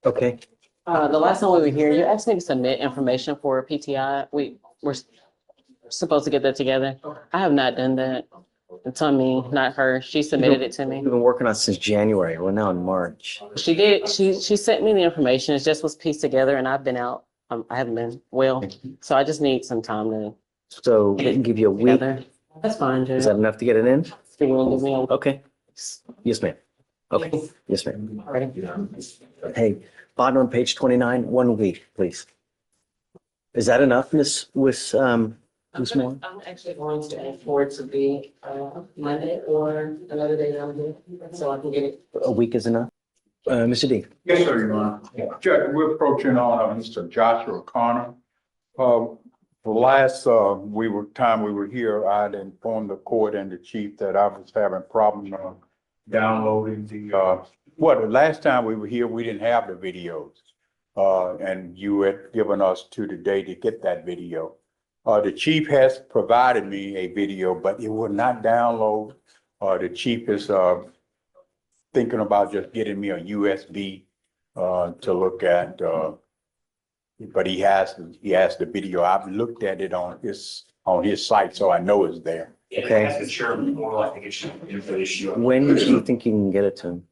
Okay. The last time we were here, you asked me to submit information for a PTI. We were supposed to get that together. I have not done that. It's on me, not her. She submitted it to me. We've been working on it since January. We're now in March. She did. She sent me the information. It just was pieced together and I've been out. I haven't been well. So I just need some time to So we can give you a week. together. That's fine, Is Judge. that enough to get it in? You want to give me a Okay. Yes, ma'am. Okay. Yes, ma'am. Ready? Hey, bottom on page 29, 1 week, please. Is that enough, Miss Ms. Moore? I'm actually going to add forward to be Monday or another day that I'm here, so I can get it. A week is enough? Mr. D? Yes, sir, Your Honor. Judge, we're approaching on Mr. Joshua Connor. The last we were here, I'd informed the court and the chief that I was having problems downloading the last time we were here, we didn't have the videos. And you had given us to the day to get that video. The chief has provided me a video, but it will not download. The chief is thinking about just getting me a USB to look at. But he has the video. I've looked at it on his site, so I know it's there. Okay. That's the chairman, more likely get you for the issue. When do you think you can get it to him?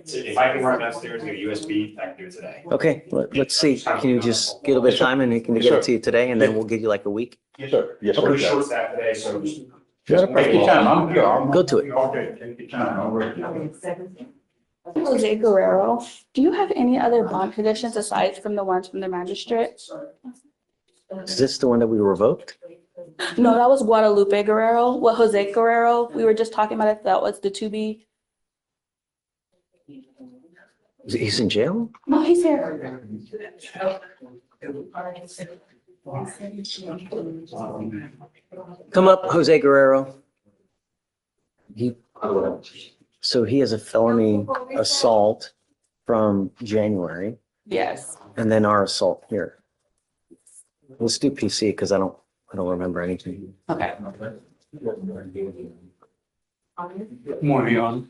If I can run downstairs and get a USB, I can do it today. Okay, let's see. Can you just get a bit of time and he can get it to you today and then we'll give you like a week? Yes, sir. Yes, I'm sir. pretty short staffed today, so. Take your time. I'm here. Go to it. Okay, take your time. I'm ready. Jose Guerrero, do you have any other bond conditions aside from the ones from the magistrate? Is this the one that we revoked? No, that was Guadalupe Guerrero. What Jose Guerrero, we were just talking about if that was the to be. He's in jail? No, he's here. Come up, Jose Guerrero. So he has a felony assault from January Yes. and then our assault here. Let's do PC because I don't remember anything. Okay. Morning, Your Honor.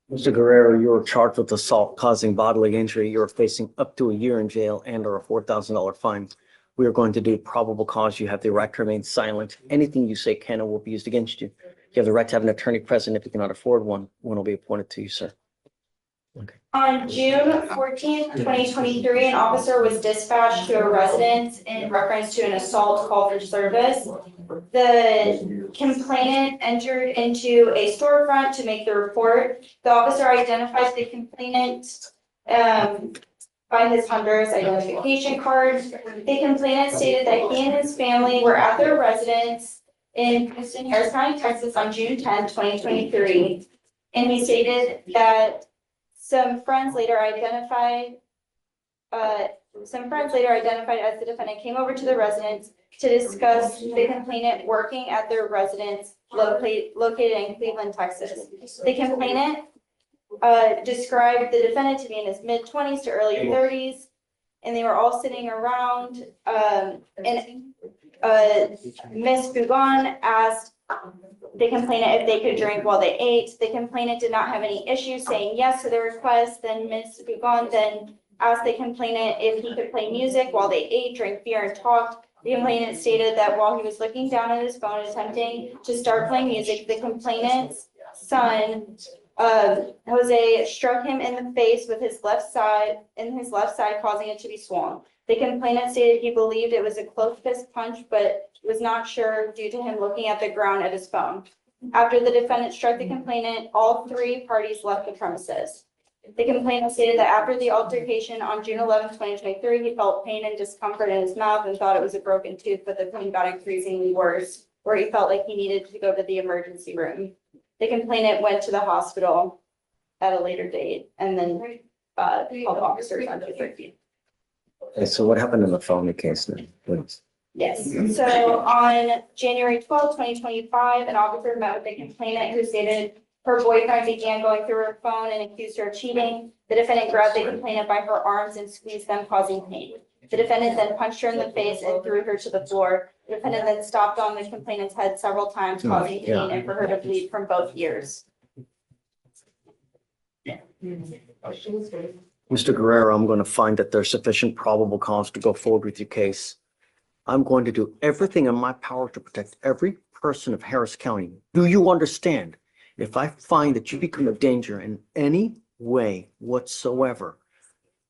Mr. Guerrero, you were charged with assault causing bodily injury. You are facing up to a year in jail and or a $4,000 fine. We are going to do probable cause. You have the right to remain silent. Anything you say can or will be used against you. You have the right to have an attorney present. If you cannot afford one, one will be appointed to you, sir. Okay. On June 14th, 2023, an officer was dispatched to a residence in reference to an assault call for service. The complainant entered into a storefront to make the report. The officer identifies the complainant by his hunter's identification card. The complainant stated that he and his family were at their residence in Houston, Harris County, Texas on June 10th, 2023. And he stated that some friends later identified as the defendant came over to the residence to discuss the complainant working at their residence located in Cleveland, Texas. The complainant described the defendant to be in his mid-20s to early 30s, and they were all sitting around. Miss Bougon asked the complainant if they could drink while they ate. The complainant did not have any issues saying yes to the request. Then Miss Bougon then asked the complainant if he could play music while they ate, drank beer, and talked. The complainant stated that while he was looking down at his phone attempting to start playing music, the complainant's son, Jose, struck him in the face with his left side, causing it to be swollen. The complainant stated he believed it was a close fist punch, but was not sure due to him looking at the ground at his phone. After the defendant struck the complainant, all three parties left the premises. The complainant stated that after the altercation on June 11, 2023, he felt pain and discomfort in his mouth and thought it was a broken tooth, but the pain got increasingly worse, where he felt like he needed to go to the emergency room. The complainant went to the hospital at a later date and then called officers on 213. Okay, so what happened in the felony case then, please? Yes, so on January 12, 2025, an officer met with the complainant who stated her boyfriend began going through her phone and accused her of cheating. The defendant grabbed the complainant by her arms and squeezed them, causing pain. The defendant then punched her in the face and threw her to the floor. The defendant then stomped on the complainant's head several times, causing pain and for her to bleed from both ears. Mr. Guerrero, I'm going to find that there's sufficient probable cause to go forward with your case. I'm going to do everything in my power to protect every person of Harris County. Do you understand? If I find that you become a danger in any way whatsoever,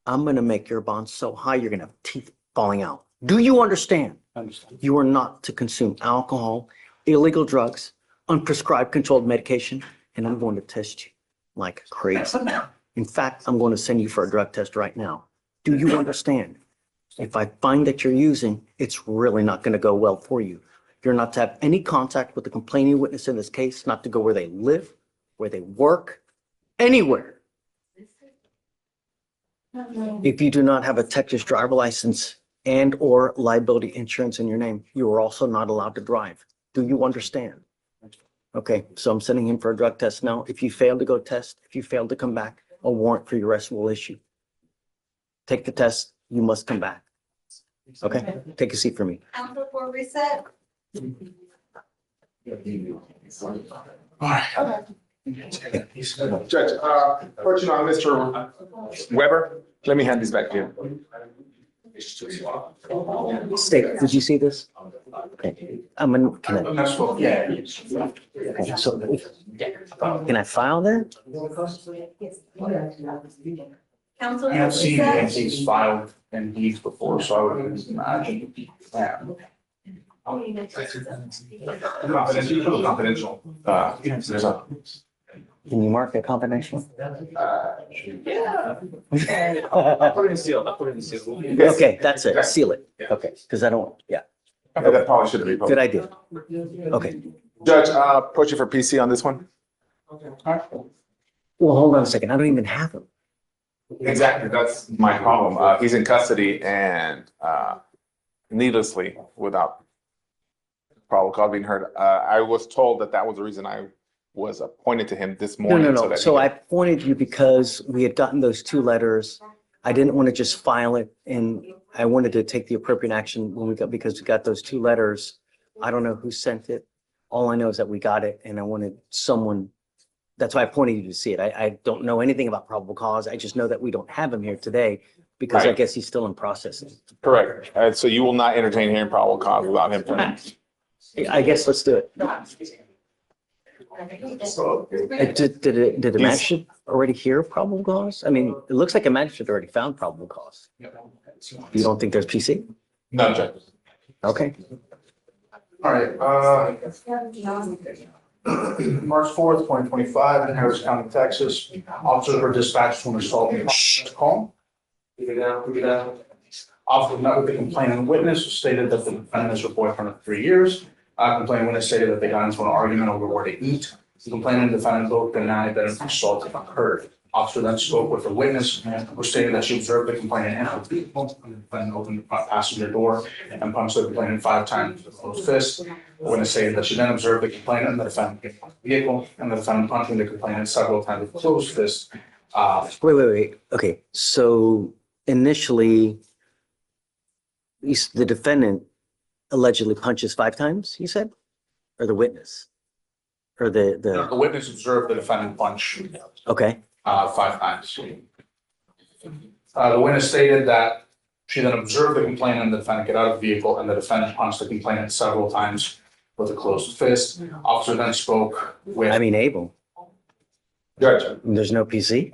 I'm going to make your bond so high you're going to have teeth falling out. Do you understand? Understand. You are not to consume alcohol, illegal drugs, unprescribed controlled medication, and I'm going to test you like crazy. In fact, I'm going to send you for a drug test right now. Do you understand? If I find that you're using, it's really not going to go well for you. You're not to have any contact with the complaining witness in this case, not to go where they live, where they work, anywhere. If you do not have a Texas driver license and or liability insurance in your name, you are also not allowed to drive. Do you understand? Okay, so I'm sending him for a drug test now. If you fail to go test, if you fail to come back, a warrant for your arrest will issue. Take the test, you must come back. Okay, take a seat for me. Council for reset. All right. Judge, approaching on Mr. Weber, let me hand this back to you. State, did you see this? Okay, I'm gonna, can I? Yeah. Okay, so, can I file that? Council I for have seen reset. these filed in deeds before, so I would imagine. Confidential. There's a. Can you mark it confidential? Yeah. I'll put it in seal, I'll put it in seal. Okay, that's it, seal it. Okay, because I don't, yeah, That probably shouldn't be. good idea. Okay, Judge, approach you for PC on this one. well, hold on a second, I don't even have him. Exactly, that's my problem. He's in custody and needlessly, without probable cause being heard. I was told that that was the reason I was appointed to him this No, morning. no, no, so I pointed you because we had gotten those two letters. I didn't want to just file it and I wanted to take the appropriate action when we got, because we got those two letters. I don't know who sent it. All I know is that we got it and I wanted someone, that's why I pointed you to see it. I don't know anything about probable cause. I just know that we don't have him here today because I Right. guess he's still in processing. Correct. So you will not entertain hearing probable cause without him. I guess let's do it. Did the magistrate already hear probable cause? I mean, it looks like a magistrate already found probable cause. You don't think there's PC? No, Judge. Okay. All right, March 4th, 2025, in Harris County, Texas. Officers were dispatched to an assault home. Officer met with the complaining witness, who stated that the defendant is her boyfriend of 3 years. Complaining witness stated that they got into an argument over where to eat. The complainant and defendant both denied that an assault had occurred. Officer then spoke with the witness, who stated that she observed the complainant enter the vehicle. The defendant opened the front passenger door and punched the complainant 5 times with a closed fist. The witness stated that she then observed the complainant and the defendant get out of the vehicle, and the defendant punching the complainant several times with a closed fist. Wait. Okay, so initially, the defendant allegedly punches 5 times, you said? Or the witness? Or the? The witness observed the defendant punch Okay, 5 times. The witness stated that she then observed the complainant and the defendant get out of the vehicle, and the defendant punched the complainant several times with a closed fist. Officer then spoke with. I mean, Abel, Judge, there's no PC?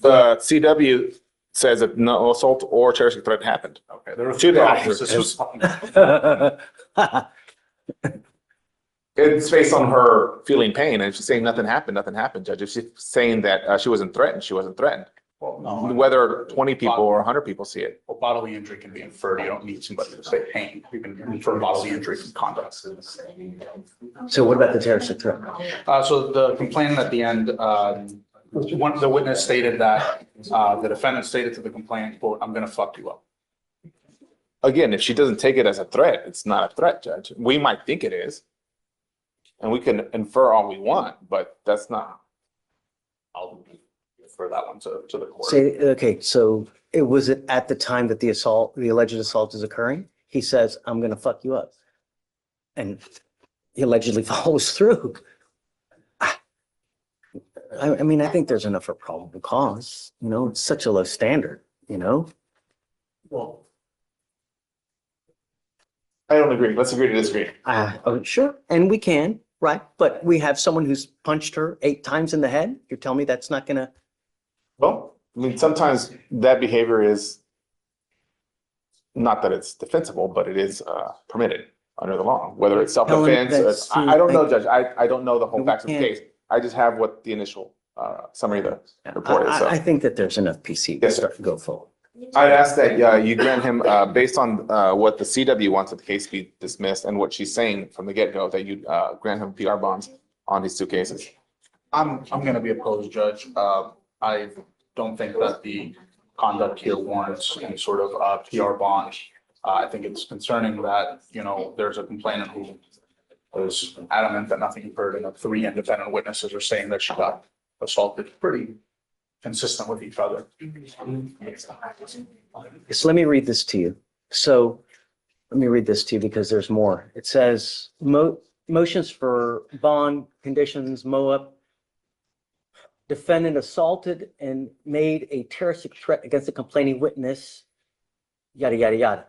the CW says that no assault or terroristic threat happened. Okay, there were To the officer. It's based on her feeling pain, and she's saying nothing happened, Judge. If she's saying that she wasn't threatened, she wasn't threatened. Whether 20 people or 100 people see it. Well, bodily injury can be inferred. You don't need somebody to say pain. You can infer bodily injury from conduct. So what about the terroristic threat? So the complainant at the end, the witness stated that the defendant stated to the complainant, quote, "I'm gonna fuck you up." Again, if she doesn't take it as a threat, it's not a threat, Judge. We might think it is. And we can infer all we want, but that's not. I'll refer that one to the court. Say, okay, so it was at the time that the alleged assault is occurring? He says, I'm gonna fuck you up. And he allegedly follows through. I mean, I think there's enough for probable cause, it's such a low standard, Well, I don't agree. Let's agree to disagree. Oh, sure, and we can, right? But we have someone who's punched her 8 times in the head. You're telling me that's not gonna? Well, I mean, sometimes that behavior is not that it's defensible, but it is permitted under the law, whether it's self-defense. I don't know, Judge. I don't know the whole facts of the case. I just have what the initial summary of the report is. I think that there's enough PC to Yes, sir. start to go forward. I'd ask that you grant him, based on what the CW wants that the case be dismissed and what she's saying from the get-go, that you grant him PR bonds on these two cases. I'm gonna be opposed, Judge. I don't think that the conduct here warrants any sort of PR bond. I think it's concerning that, you know, there's a complainant who was adamant that nothing occurred, and the three independent witnesses are saying that she got assaulted. Pretty consistent with each other. So let me read this to you. So let me read this to you because there's more. It says motions for bond conditions, MOAP. Defendant assaulted and made a terroristic threat against the complaining witness, yada, yada, yada.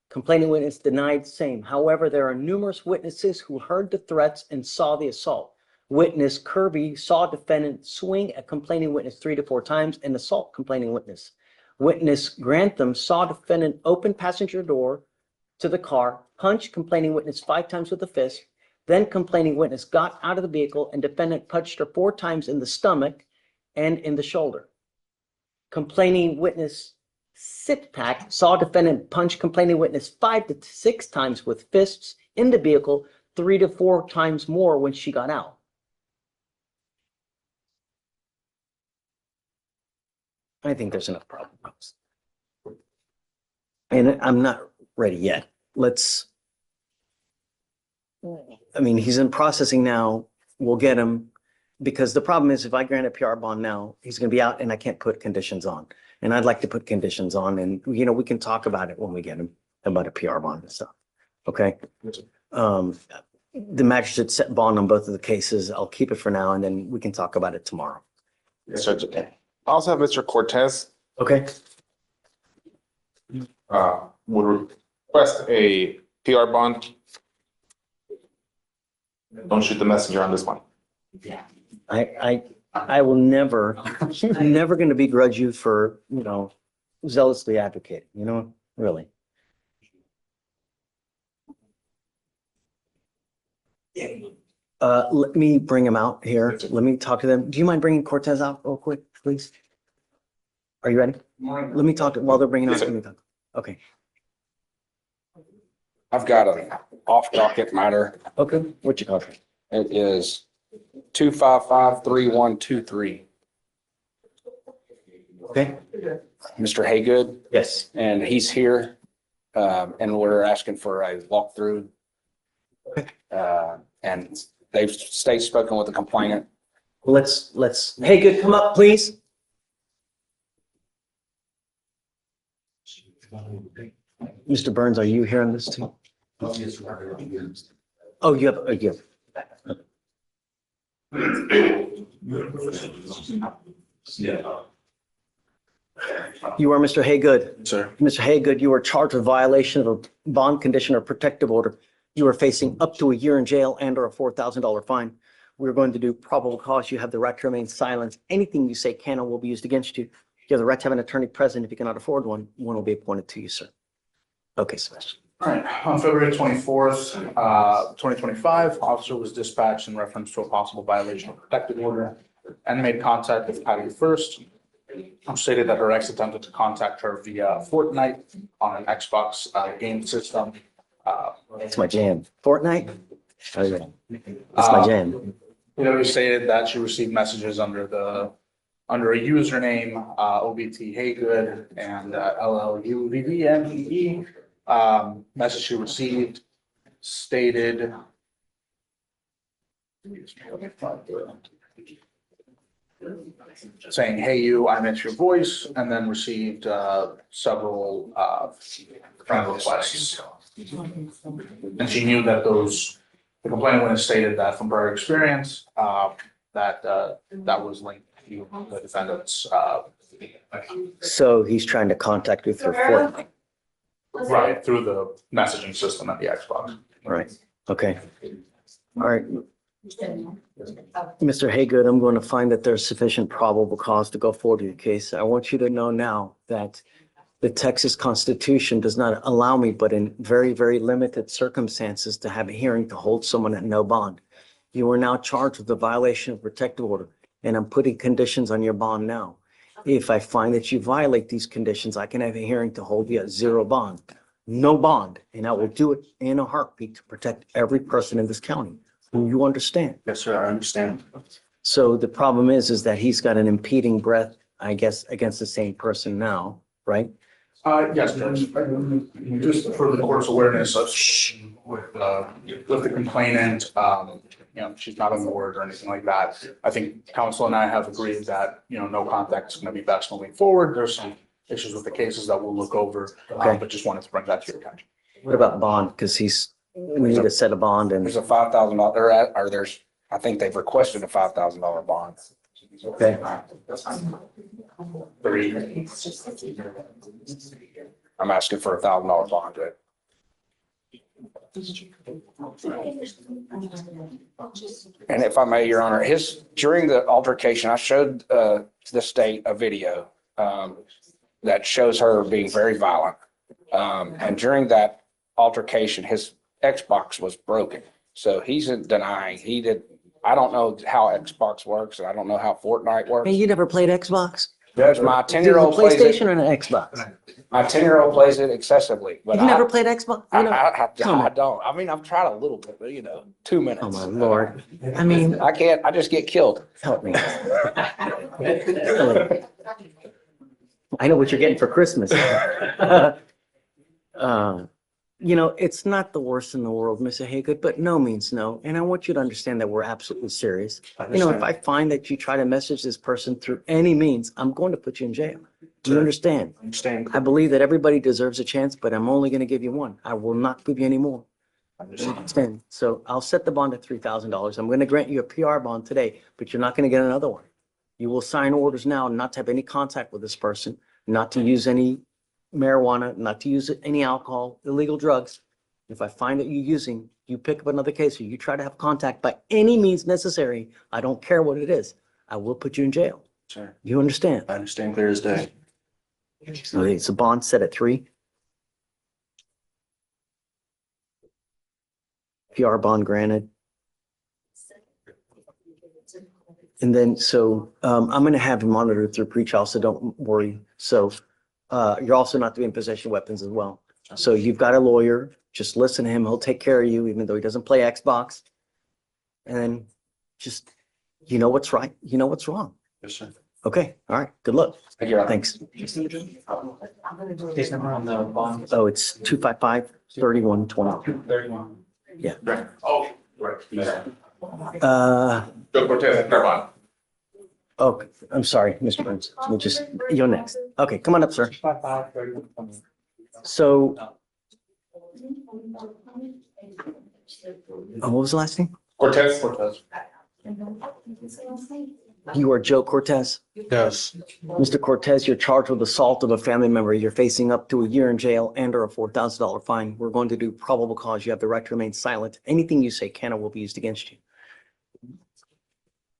Complaining witness denied same. However, there are numerous witnesses who heard the threats and saw the assault. Witness Kirby saw defendant swing at complaining witness 3 to 4 times and assault complaining witness. Witness Grantham saw defendant open passenger door to the car, punch complaining witness 5 times with a fist. Then complaining witness got out of the vehicle and defendant punched her 4 times in the stomach and in the shoulder. Complaining witness Sitpak saw defendant punch complaining witness 5 to 6 times with fists in the vehicle, 3 to 4 times more when she got out. I think there's enough problems. And I'm not ready yet. I mean, he's in processing now. We'll get him, because the problem is if I grant a PR bond now, he's going to be out and I can't put conditions on. And I'd like to put conditions on, and, you know, we can talk about it when we get him about a PR bond and stuff. Okay. The magistrate set bond on both of the cases. I'll keep it for now, and then we can talk about it tomorrow. Yes, Judge. I also have Mr. Cortez. Okay. Would request a PR bond. Don't shoot the messenger on this one. I will never, I'm never going to begrudge you for, you know, zealously advocating, you know, really. Let me bring him out here. Let me talk to them. Do you mind bringing Cortez out real quick, please? Are you ready? Let me talk while they're bringing out. Let me talk. Okay. I've got an off docket matter. Okay. What's your contract? It is 2553123. Okay. Mr. Haygood. Yes. And he's here, and we're asking for a walkthrough. And they've spoken with the complainant. Let's, Haygood, come up, please. Mr. Burns, are you here on this too? Oh, you have. You are Mr. Haygood. Sir. Mr. Haygood, you are charged with violation of a bond condition or protective order. You are facing up to a year in jail and or a $4,000 fine. We're going to do probable cause. You have the right to remain silent. Anything you say can or will be used against you. You have the right to have an attorney present. If you cannot afford one, one will be appointed to you, sir. Okay, Sebastian. All right, on February 24th, 2025, officer was dispatched in reference to a possible violation of protective order and made contact with Patty first. Stated that her ex attempted to contact her via Fortnite on an Xbox game system. It's my jam. Fortnite? Okay. It's my jam. He stated that she received messages under a username, OBT Haygood and LLUVVMEE. Message she received stated saying, "Hey you, I miss your voice," and then received several friend requests. And she knew that the complainant witness stated that from prior experience, that was linked to the defendant's. So he's trying to contact you through Fortnite. Right, through the messaging system at the Xbox. Right. Okay. All right. Mr. Haygood, I'm going to find that there's sufficient probable cause to go forward with the case. I want you to know now that the Texas Constitution does not allow me, but in very, very limited circumstances, to have a hearing to hold someone at no bond. You are now charged with the violation of protective order, and I'm putting conditions on your bond now. If I find that you violate these conditions, I can have a hearing to hold you at zero bond, no bond, and I will do it in a heartbeat to protect every person in this county. Do you understand? Yes, sir, I understand. So the problem is that he's got an impeding breath, I guess, against the same person now, right? Yes, Judge. Just for the court's awareness of with the complainant, she's not on the word or anything like that. I think counsel and I have agreed that, no contact is going to be best moving forward. There's some issues with the cases that we'll look over, Okay. but just wanted to bring that to your attention. What about bond? Because we need to set a bond and, There's a $5,000, or there's, I think they've requested a $5,000 bond. okay, I'm asking for a $1,000 bond. And if I may, Your Honor, during the altercation, I showed the state a video that shows her being very violent. And during that altercation, his Xbox was broken. So he's denying I don't know how Xbox works, and I don't know how Fortnite works. hey, you never played Xbox? Judge, my Is it a 10-year-old plays PlayStation it. or an Xbox? My 10-year-old plays it excessively, but You've never played Xbox? I Come on. don't. I mean, I've tried a little bit, but 2 minutes. Oh, my Lord. I mean, I just get killed. help me. I know what you're getting for Christmas. It's not the worst in the world, Mr. Haygood, but no means no. And I want you to understand that we're absolutely serious. If I find that you try to message this person through any means, I'm going to put you in jail. Do you understand? I understand. I believe that everybody deserves a chance, but I'm only going to give you one. I will not give you any more. Understand? So I'll set the bond at $3,000. I'm going to grant you a PR bond today, but you're not going to get another one. You will sign orders now not to have any contact with this person, not to use any marijuana, not to use any alcohol, illegal drugs. If I find that you're using, you pick up another case or you try to have contact by any means necessary, I don't care what it is, I will put you in jail. Sure. You understand? I understand clear as day. So it's a bond set at 3. PR bond granted. And then, I'm going to have you monitored through pretrial, so don't worry. So you're also not to be in possession of weapons as well. So you've got a lawyer, just listen to him. He'll take care of you, even though he doesn't play Xbox. And then just, you know what's right, you know what's wrong. Yes, sir. Okay, all right, good luck. Thank you, Your Honor. Thanks. Case number on the bond. Oh, it's 255-3122. 31. Yeah. Right. Oh, right. Joe Cortez, fair bond. Oh, I'm sorry, Mr. Burns. You're next. Okay, come on up, sir. So, what was the last name? Cortez. You are Joe Cortez? Yes. Mr. Cortez, you're charged with assault of a family member. You're facing up to a year in jail and or a $4,000 fine. We're going to do probable cause. You have the right to remain silent. Anything you say can or will be used against you.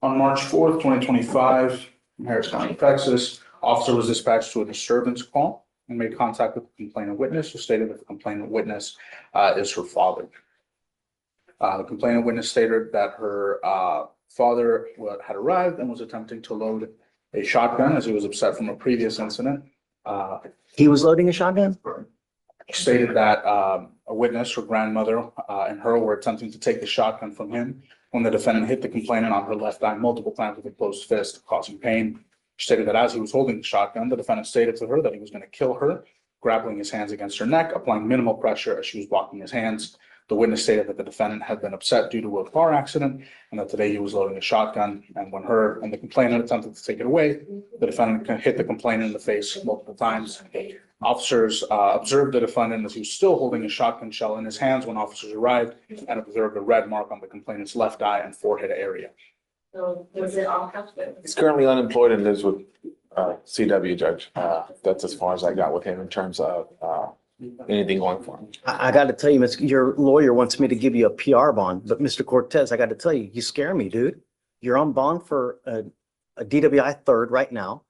On March 4th, 2025, in Harris County, Texas, officer was dispatched to a disturbance call and made contact with the complainant witness, who stated that the complainant witness is her father. The complainant witness stated that her father had arrived and was attempting to load a shotgun as he was upset from a previous incident. He was loading a shotgun? Stated that a witness, her grandmother, and her were attempting to take the shotgun from him when the defendant hit the complainant on her left eye multiple times with a closed fist, causing pain. She stated that as he was holding the shotgun, the defendant stated to her that he was going to kill her, grappling his hands against her neck, applying minimal pressure as she was blocking his hands. The witness stated that the defendant had been upset due to a car accident and that today he was loading a shotgun. And when her and the complainant attempted to take it away, the defendant hit the complainant in the face multiple times. Officers observed the defendant as he was still holding a shotgun shell in his hands when officers arrived and observed a red mark on the complainant's left eye and forehead area. He's currently unemployed and lives with CW, Judge. That's as far as I got with him in terms of anything going for him. I got to tell you, your lawyer wants me to give you a PR bond, but Mr. Cortez, I got to tell you, you scare me, dude. You're on bond for a DWI third right now.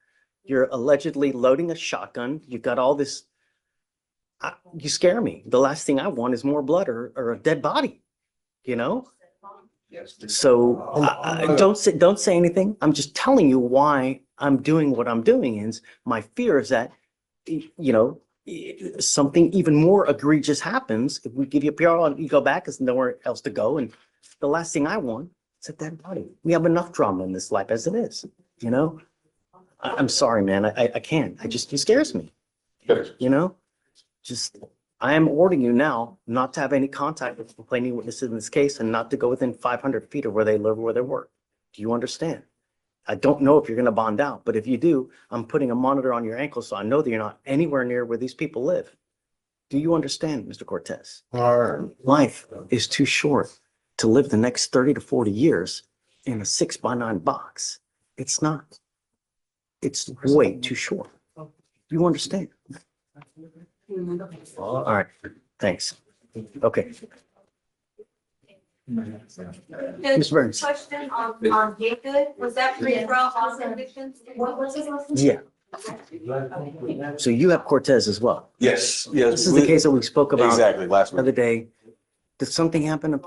You're allegedly loading a shotgun. You've got all this. You scare me. The last thing I want is more blood or a dead body, you know? So don't say anything. I'm just telling you why I'm doing what I'm doing is my fear is that, something even more egregious happens. If we give you a PR and you go back, there's nowhere else to go. And the last thing I want is a dead body. We have enough drama in this life as it is, I'm sorry, man. I can't. It scares me, just, I am ordering you now not to have any contact with complaining witnesses in this case and not to go within 500 feet of where they live, where they work. Do you understand? I don't know if you're going to bond out, but if you do, I'm putting a monitor on your ankle so I know that you're not anywhere near where these people live. Do you understand, Mr. Cortez? Life is too short to live the next 30 to 40 years in a 6x9 box. It's not. It's way too short. You understand? All right. Thanks. Okay. Ms. Burns. Question on Docket, was that pre-trial on convictions? What was his last name? Yeah. So you have Cortez as well. Yes. This is the case that we spoke about Exactly, last the week. other day. Did something happen?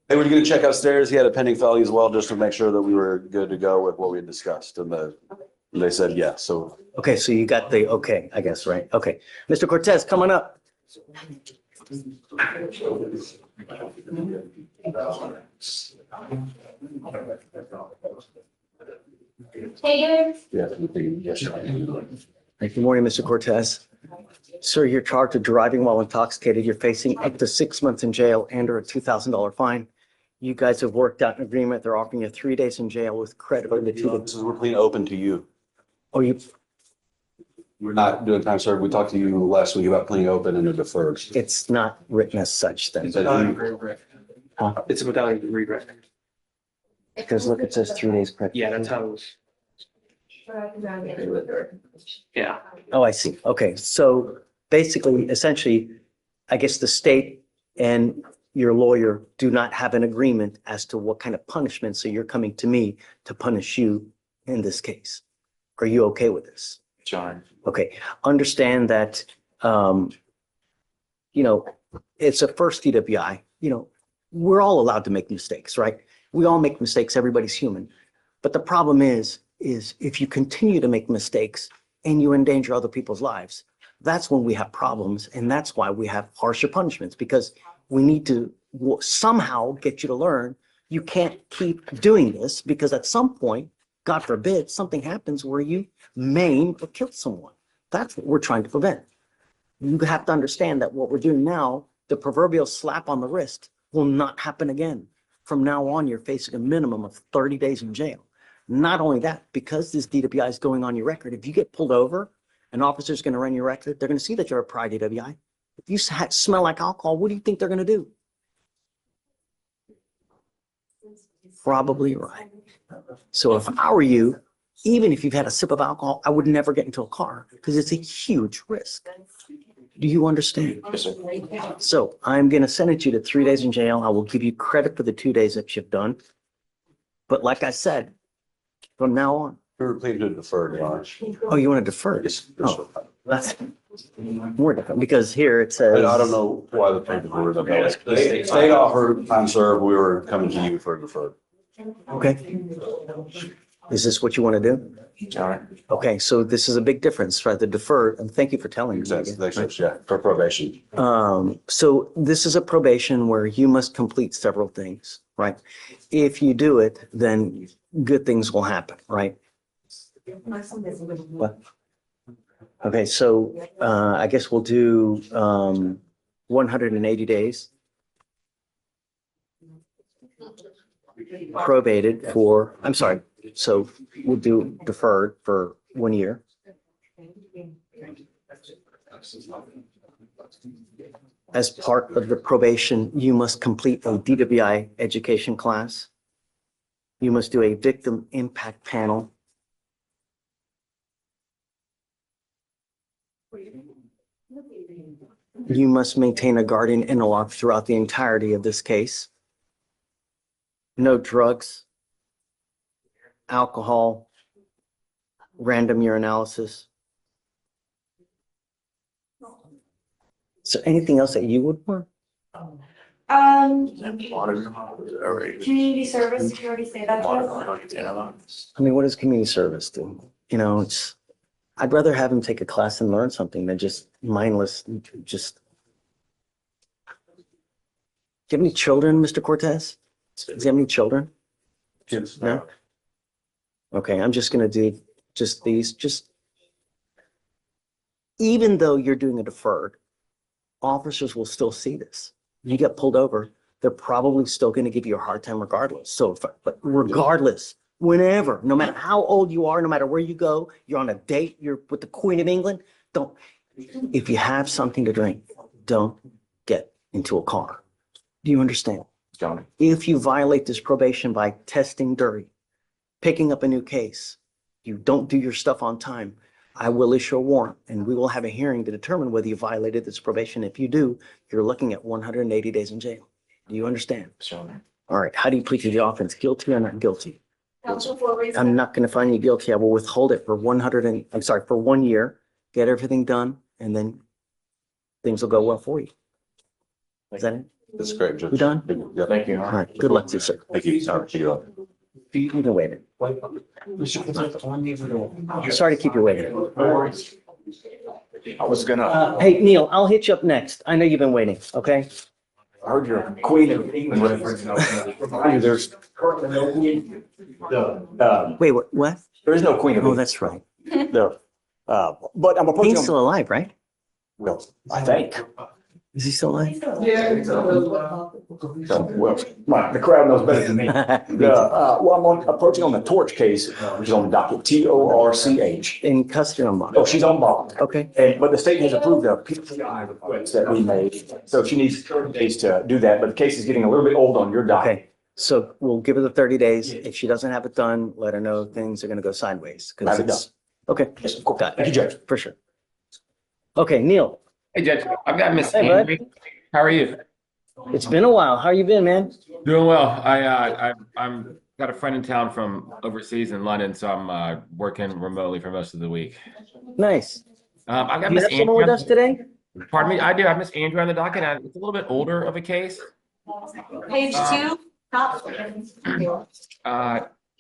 They were gonna check upstairs. He had a pending felony as well, just to make sure that we were good to go with what we had discussed. And they said, yeah, so. Okay, so you got the, okay, I guess, right? Okay. Mr. Cortez, come on up. Hey, Yeah. Good morning, Mr. Cortez. Sir, you're charged with driving while intoxicated. You're facing up to 6 months in jail and or a $2,000 fine. You guys have worked out an agreement. They're offering you 3 days in jail with credit for the 2 days. We're pleading open to you. Oh, you, We're not doing time served. We talked to you last week about pleading open and a deferred. it's not written as such then. Huh? It's without a regret. Because look, it says 3 days credit. Yeah, that's how it was. Yeah. Oh, I see. Okay, so basically, essentially, I guess the state and your lawyer do not have an agreement as to what kind of punishment, so you're coming to me to punish you in this case. Are you okay with this? John. Okay, understand that, it's a first DWI, we're all allowed to make mistakes, right? We all make mistakes, everybody's human. But the problem is if you continue to make mistakes and you endanger other people's lives, that's when we have problems. And that's why we have harsher punishments, because we need to somehow get you to learn you can't keep doing this, because at some point, God forbid, something happens where you maim or kill someone. That's what we're trying to prevent. You have to understand that what we're doing now, the proverbial slap on the wrist, will not happen again. From now on, you're facing a minimum of 30 days in jail. Not only that, because this DWI is going on your record, if you get pulled over, an officer's going to run your record, they're going to see that you're a prior DWI. If you smell like alcohol, what do you think they're going to do? Probably right. So if I were you, even if you've had a sip of alcohol, I would never get into a car because it's a huge risk. Do you understand? Yes, sir. So I'm going to sentence you to 3 days in jail. I will give you credit for the 2 days that you've done. But like I said, from now on. We were pleading to defer, Your Honor. Oh, you want to defer? Yes. Oh, that's more different because here it says. I don't know why the papers were the state offered time served. We were coming to you for a deferred. Okay. Is this what you want to do? All right. Okay, so this is a big difference, right? The deferred, and thank you for telling me. Exactly. Yeah, for probation. So this is a probation where you must complete several things, right? If you do it, then good things will happen, right? What? Okay, so I guess we'll do 180 days. Probated for, I'm sorry, so we'll do deferred for 1 year. As part of the probation, you must complete a DWI education class. You must do a victim impact panel. You must maintain a guardian interlock throughout the entirety of this case. No drugs, alcohol, random urinalysis. So anything else that you would want? community service, did you already say that? I mean, what does community service do? You know, I'd rather have him take a class and learn something than just mindless, just. Do you have any children, Mr. Cortez? Does he have any children? Kids. No? Okay, I'm just gonna do just these, even though you're doing a deferred, officers will still see this. You get pulled over, they're probably still gonna give you a hard time regardless. So, but regardless, whenever, no matter how old you are, no matter where you go, you're on a date, you're with the Queen of England, if you have something to drink, don't get into a car. Do you understand? Johnny. If you violate this probation by testing dirty, picking up a new case, you don't do your stuff on time, I will issue a warrant and we will have a hearing to determine whether you violated this probation. If you do, you're looking at 180 days in jail. Do you understand? Sure. All right. How do you plead to the offense? Guilty or not guilty? Counsel for a reason. I'm not going to find you guilty. I will withhold it for 1 year, get everything done, and then things will go well for you. Is that it? That's great, Judge. We done? Yeah. Thank you. All right. Good luck to you, sir. Thank you. Sorry, take it off. You've been waiting. Sorry to keep you waiting. I was gonna, Hey, Neil, I'll hit you up next. I know you've been waiting, okay? I heard your Queen of England reference. There's Wait, what? there is no Queen of Oh, England. that's right. No. But I'm approaching. He's still alive, right? Well, I think. Is he still alive? Well, the crowd knows better than me. I'm approaching on the torch case, which is on docket TORCH. In custody on bond. Oh, she's on bond. Okay. But the state has approved a PCI request that we made. So she needs 30 days to do that, but the case is getting a little bit old on your docket. Okay. So we'll give her the 30 days. If she doesn't have it done, let her know things are going to go sideways. 'Cause Have it it's- Okay. Yes, cool. Got it. Thank you, Judge. For sure. Okay, Neil, Hey, Judge, I've got Miss Hey, bud. Henry. How are you? it's been a while. How you been, man? Doing well. I'm got a friend in town from overseas in London, so I'm working remotely for most of the week. Nice. I've got You Miss have someone with Andrew. us today? Pardon me, I do have Miss Andrew on the docket. And it's a little bit older of a case. Page two, top.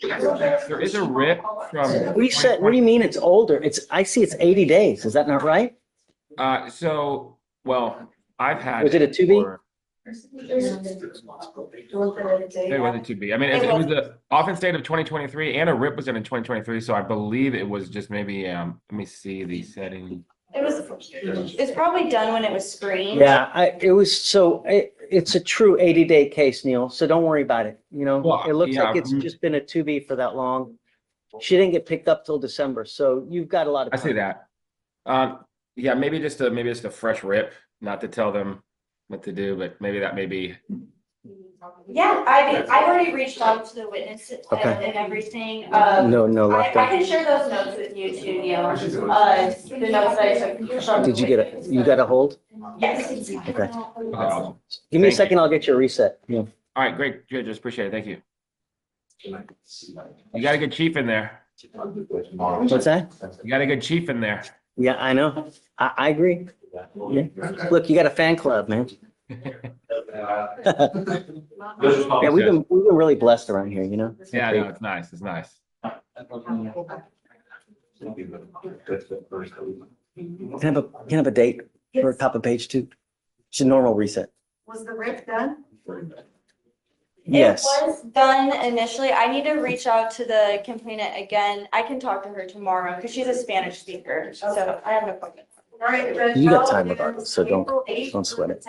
There is a writ from. Reset. What do you mean it's older? I see it's 80 days. Is that not right? Well, I've had. Was it a 2B? for- It was a 2B. I mean, it was the offense date of 2023 and a writ was in 2023. So I believe it was just maybe, let me see the setting. It's probably done when it was screened. Yeah, it's a true 80-day case, Neil. So don't worry about it. You know, Well, it looks yeah, like it's just been a 2B for that long. She didn't get picked up till December. So you've got a lot of I time. see that. Yeah, maybe just a fresh rip, not to tell them what to do, but maybe that may be. Yeah, I've already reached out to the witness Okay. and everything. No, I left out. can share those notes with you too, Neil. The notes that I took from. Did you you got a hold? Yes. Okay. Awesome. Give me a Thank second. I'll get you a reset. Yeah. All right, great. Good. Just appreciate it. Thank you. You got a good chief in there. What's that? You got a good chief in there. Yeah, I know. I agree. Yeah. Look, you got a fan club, man. Yeah, we've been really blessed around here, you know? Yeah, no, it's nice. It's nice. Can I have a date for top of page 2? It's a normal reset. Was the rip done? Yes. It was done initially. I need to reach out to the complainant again. I can talk to her tomorrow because she's a Spanish speaker. So I have an appointment. All right. You got time regardless, so don't sweat it.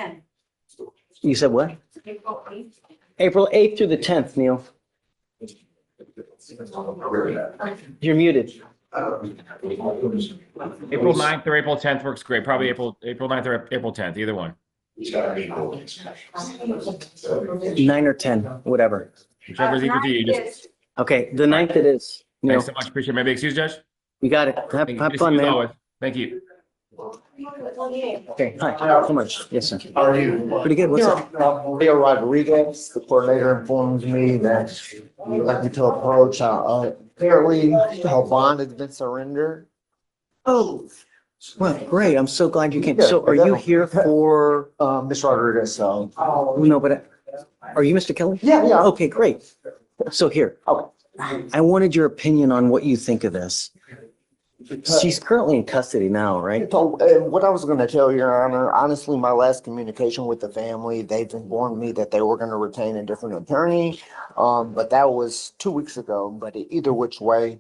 You said what? April 8th. April 8th through the 10th, Neil. You're muted. April 9th or April 10th works great. Probably April 9th or April 10th, either one. 9 or 10, whatever. Whichever's equal to you. Just Okay, the 9th it is. Neil, thanks so much. Appreciate it. Maybe excuse, Judge. you got it. Have fun, As man. always. Thank you. Okay, hi, how much? Yes, sir. How are you? Pretty good. What's up? Leo Rodriguez, the coordinator informs me that you'd like me to approach, apparently her bond has been surrendered. Oh, well, great. I'm so glad you came. So are you here for, Ms. Rodriguez, so. no, but are you Mr. Kelly? Yeah. Okay, great. So here, I wanted your opinion on what you think of this. She's currently in custody now, right? So, what I was gonna tell Your Honor, honestly, my last communication with the family, they've informed me that they were gonna retain a different attorney. But that was 2 weeks ago, but either which way,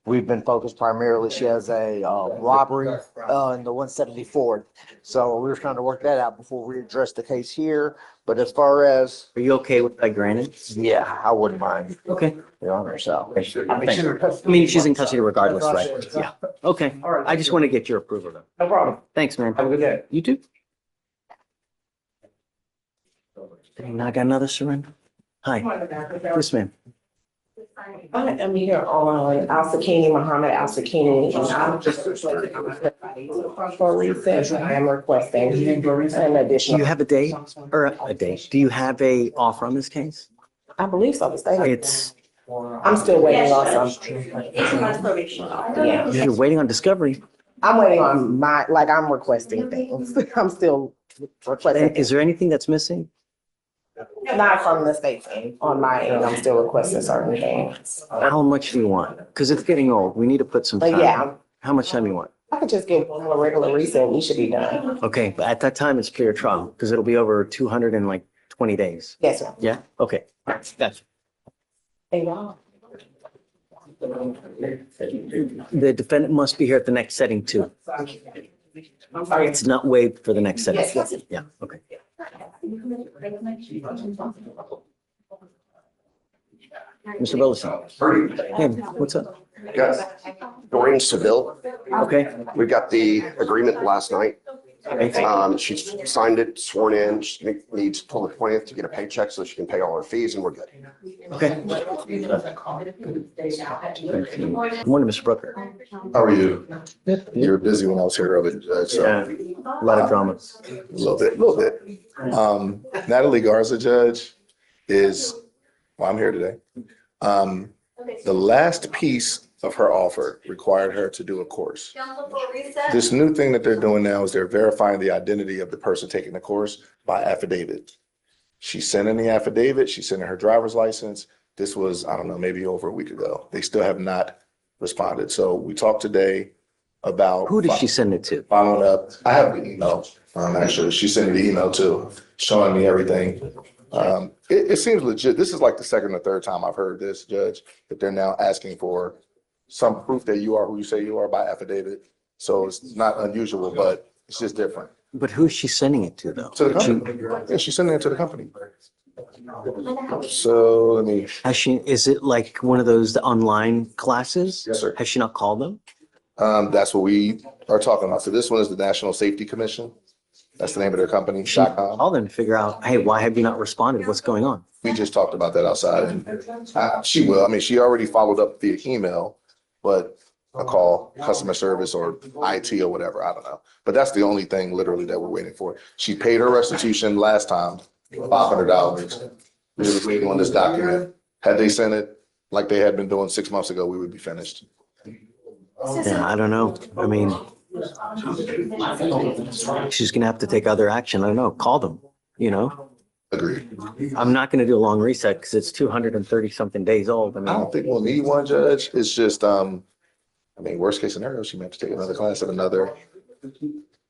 we've been focused primarily. She has a, robbery, in the 174th. So we were trying to work that out before we address the case here. But as far as, Are you okay with that granted? yeah, I wouldn't mind, Okay. Your Honor, so. I mean, she's in custody regardless, right? Yeah. Okay. I just want to get your approval though. No problem. Thanks, man. Have a good day. You too. Dang, I got another surrender. Hi. Yes, ma'am. I am here on Al-Sakini, Muhammad Al-Sakini. I'm just for recess. I am requesting an Do additional. you have a date or a date? Do you have a offer on this case? I believe so. The state. It's, I'm still waiting on some. 18 months probation. Yeah, you're waiting on discovery. I'm waiting on I'm requesting things. I'm still requesting. Is there anything that's missing? Not from the state thing. On my end, I'm still requesting certain things. How much do you want? Because it's getting old. We need to put some But time. yeah, How much time do you want? I could just give a regular reset. We should be done. Okay, but at that time, it's clear trial because it'll be over 220 days. Yes, sir. Yeah? Okay. Gotcha. Hey, y'all. The defendant must be here at the next setting too. I'm sorry. It's not waived for the next setting. Yes, yes. Yeah, okay. Mr. Billison. Hey, what's up? Yes. Doreen Seville. Okay. We got the agreement last night. She signed it, sworn in. She needs till the 20th to get a paycheck so she can pay all her fees and we're good. Okay. Good morning, Mr. Brooker. How are you? You were busy when I was here earlier, Judge, so. Yeah, a lot of drama. A little bit. Natalie Garza, Judge, is, well, I'm here today. The last piece of her offer required her to do a course. This new thing that they're doing now is they're verifying the identity of the person taking the course by affidavit. She sent in the affidavit, she sent in her driver's license. This was, I don't know, maybe over a week ago. They still have not responded. So we talked today about. Who did she send it to? Following up. I have the email, actually. She sent me the email too, showing me everything. It seems legit. This is like the second or third time I've heard this, Judge, that they're now asking for some proof that you are who you say you are by affidavit. So it's not unusual, but it's just different. But who's she sending it to though? To the company. Yeah, she's sending it to the company. So let me. Is it like one of those online classes? Yes, sir. Has she not called them? That's what we are talking about. So this one is the National Safety Commission. That's the name of their company. She call them to figure out, hey, why have you not responded? What's going on? We just talked about that outside. And she will. I mean, she already followed up via email, but a call, customer service or IT or whatever, I don't know. But that's the only thing literally that we're waiting for. She paid her restitution last time, $500. We were waiting on this document. Had they sent it like they had been doing 6 months ago, we would be finished. Yeah, I don't know. I mean, she's gonna have to take other action. I don't know, call them, you know? Agreed. I'm not gonna do a long reset because it's 230 something days old. I I mean, don't think we'll need one, Judge. It's just, I mean, worst case scenario, she may have to take another class at another,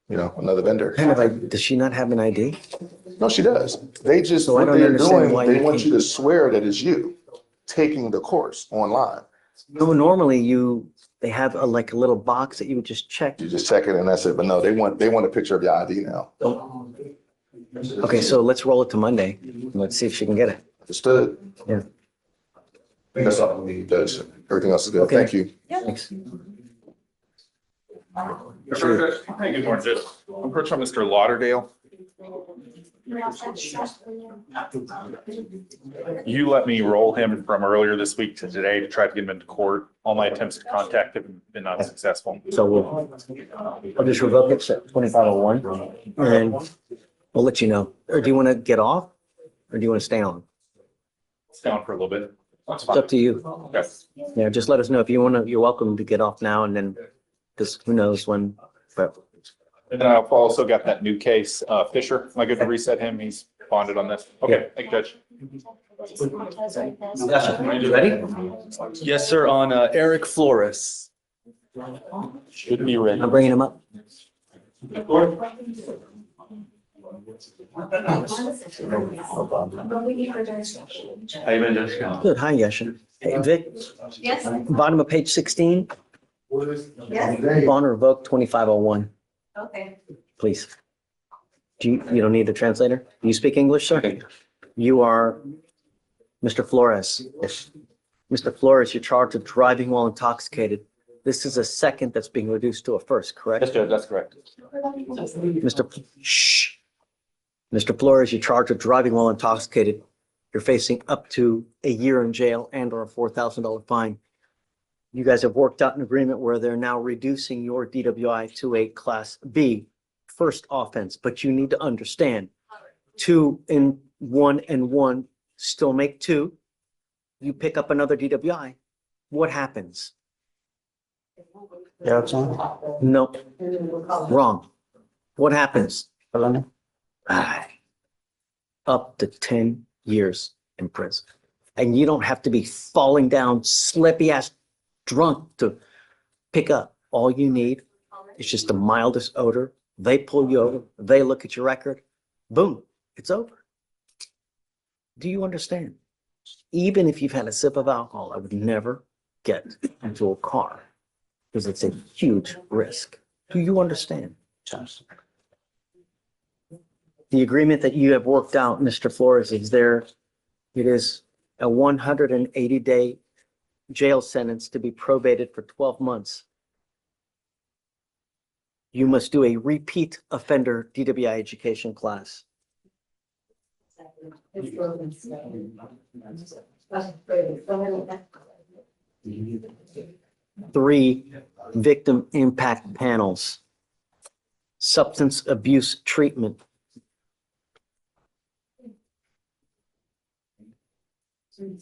another vendor. kind of like, does she not have an ID? No, she does. They just, So I what don't they're understand doing, why they you want can't- you to swear that it's you taking the course online. No, normally they have like a little box that you would just check. You just check it and that's it. But no, they want a picture of your ID now. Okay, so let's roll it to Monday. Let's see if she can get it. Understood. Yeah. I think that's all we need, Judge. Everything else is good. Okay. Thank you. Thanks. Hey, good morning, Judge. I'm approaching Mr. Lauderdale. You let me roll him from earlier this week to today to try to get him into court. All my attempts to contact him have been unsuccessful. So I'll just revoke it at 2501 and we'll let you know. Or do you want to get off or do you want to stay on? It's down for a little bit. That's It's fine. up to you. Okay. Yeah, just let us know if you want to, you're welcome to get off now and then, because who knows when, but And then I've also got that new case, Fisher. Am I good to reset him? He's bonded on this. Okay, thank you, Judge. you ready? Yes, sir, on Eric Flores. Should be ready. I'm bringing him up. How you been, Judge? Good, hi, Yashin. Hey, Vic, Yes. bottom of page 16, Yes. bond revoked 2501, Okay. please. You don't need a translator? Do you speak English, sir? You are Mr. Flores. Yes. Mr. Flores, you're charged with driving while intoxicated. This is a second that's being reduced to a first, correct? Yes, Judge, that's correct. Shh. Mr. Flores, you're charged with driving while intoxicated. You're facing up to a year in jail and or a $4,000 fine. You guys have worked out an agreement where they're now reducing your DWI to a Class B first offense, but you need to understand 2 and 1 and 1 still make 2. You pick up another DWI. What happens? Yeah, it's on. No, wrong. What happens? Up to 10 years in prison. And you don't have to be falling down, slippy ass drunk to pick up. All you need is just the mildest odor. They pull you over, they look at your record, boom, it's over. Do you understand? Even if you've had a sip of alcohol, I would never get into a car because it's a huge risk. Do you understand? The agreement that you have worked out, Mr. Flores, is there. It is a 180-day jail sentence to be probated for 12 months. You must do a repeat offender DWI education class. 3 victim impact panels. Substance abuse treatment.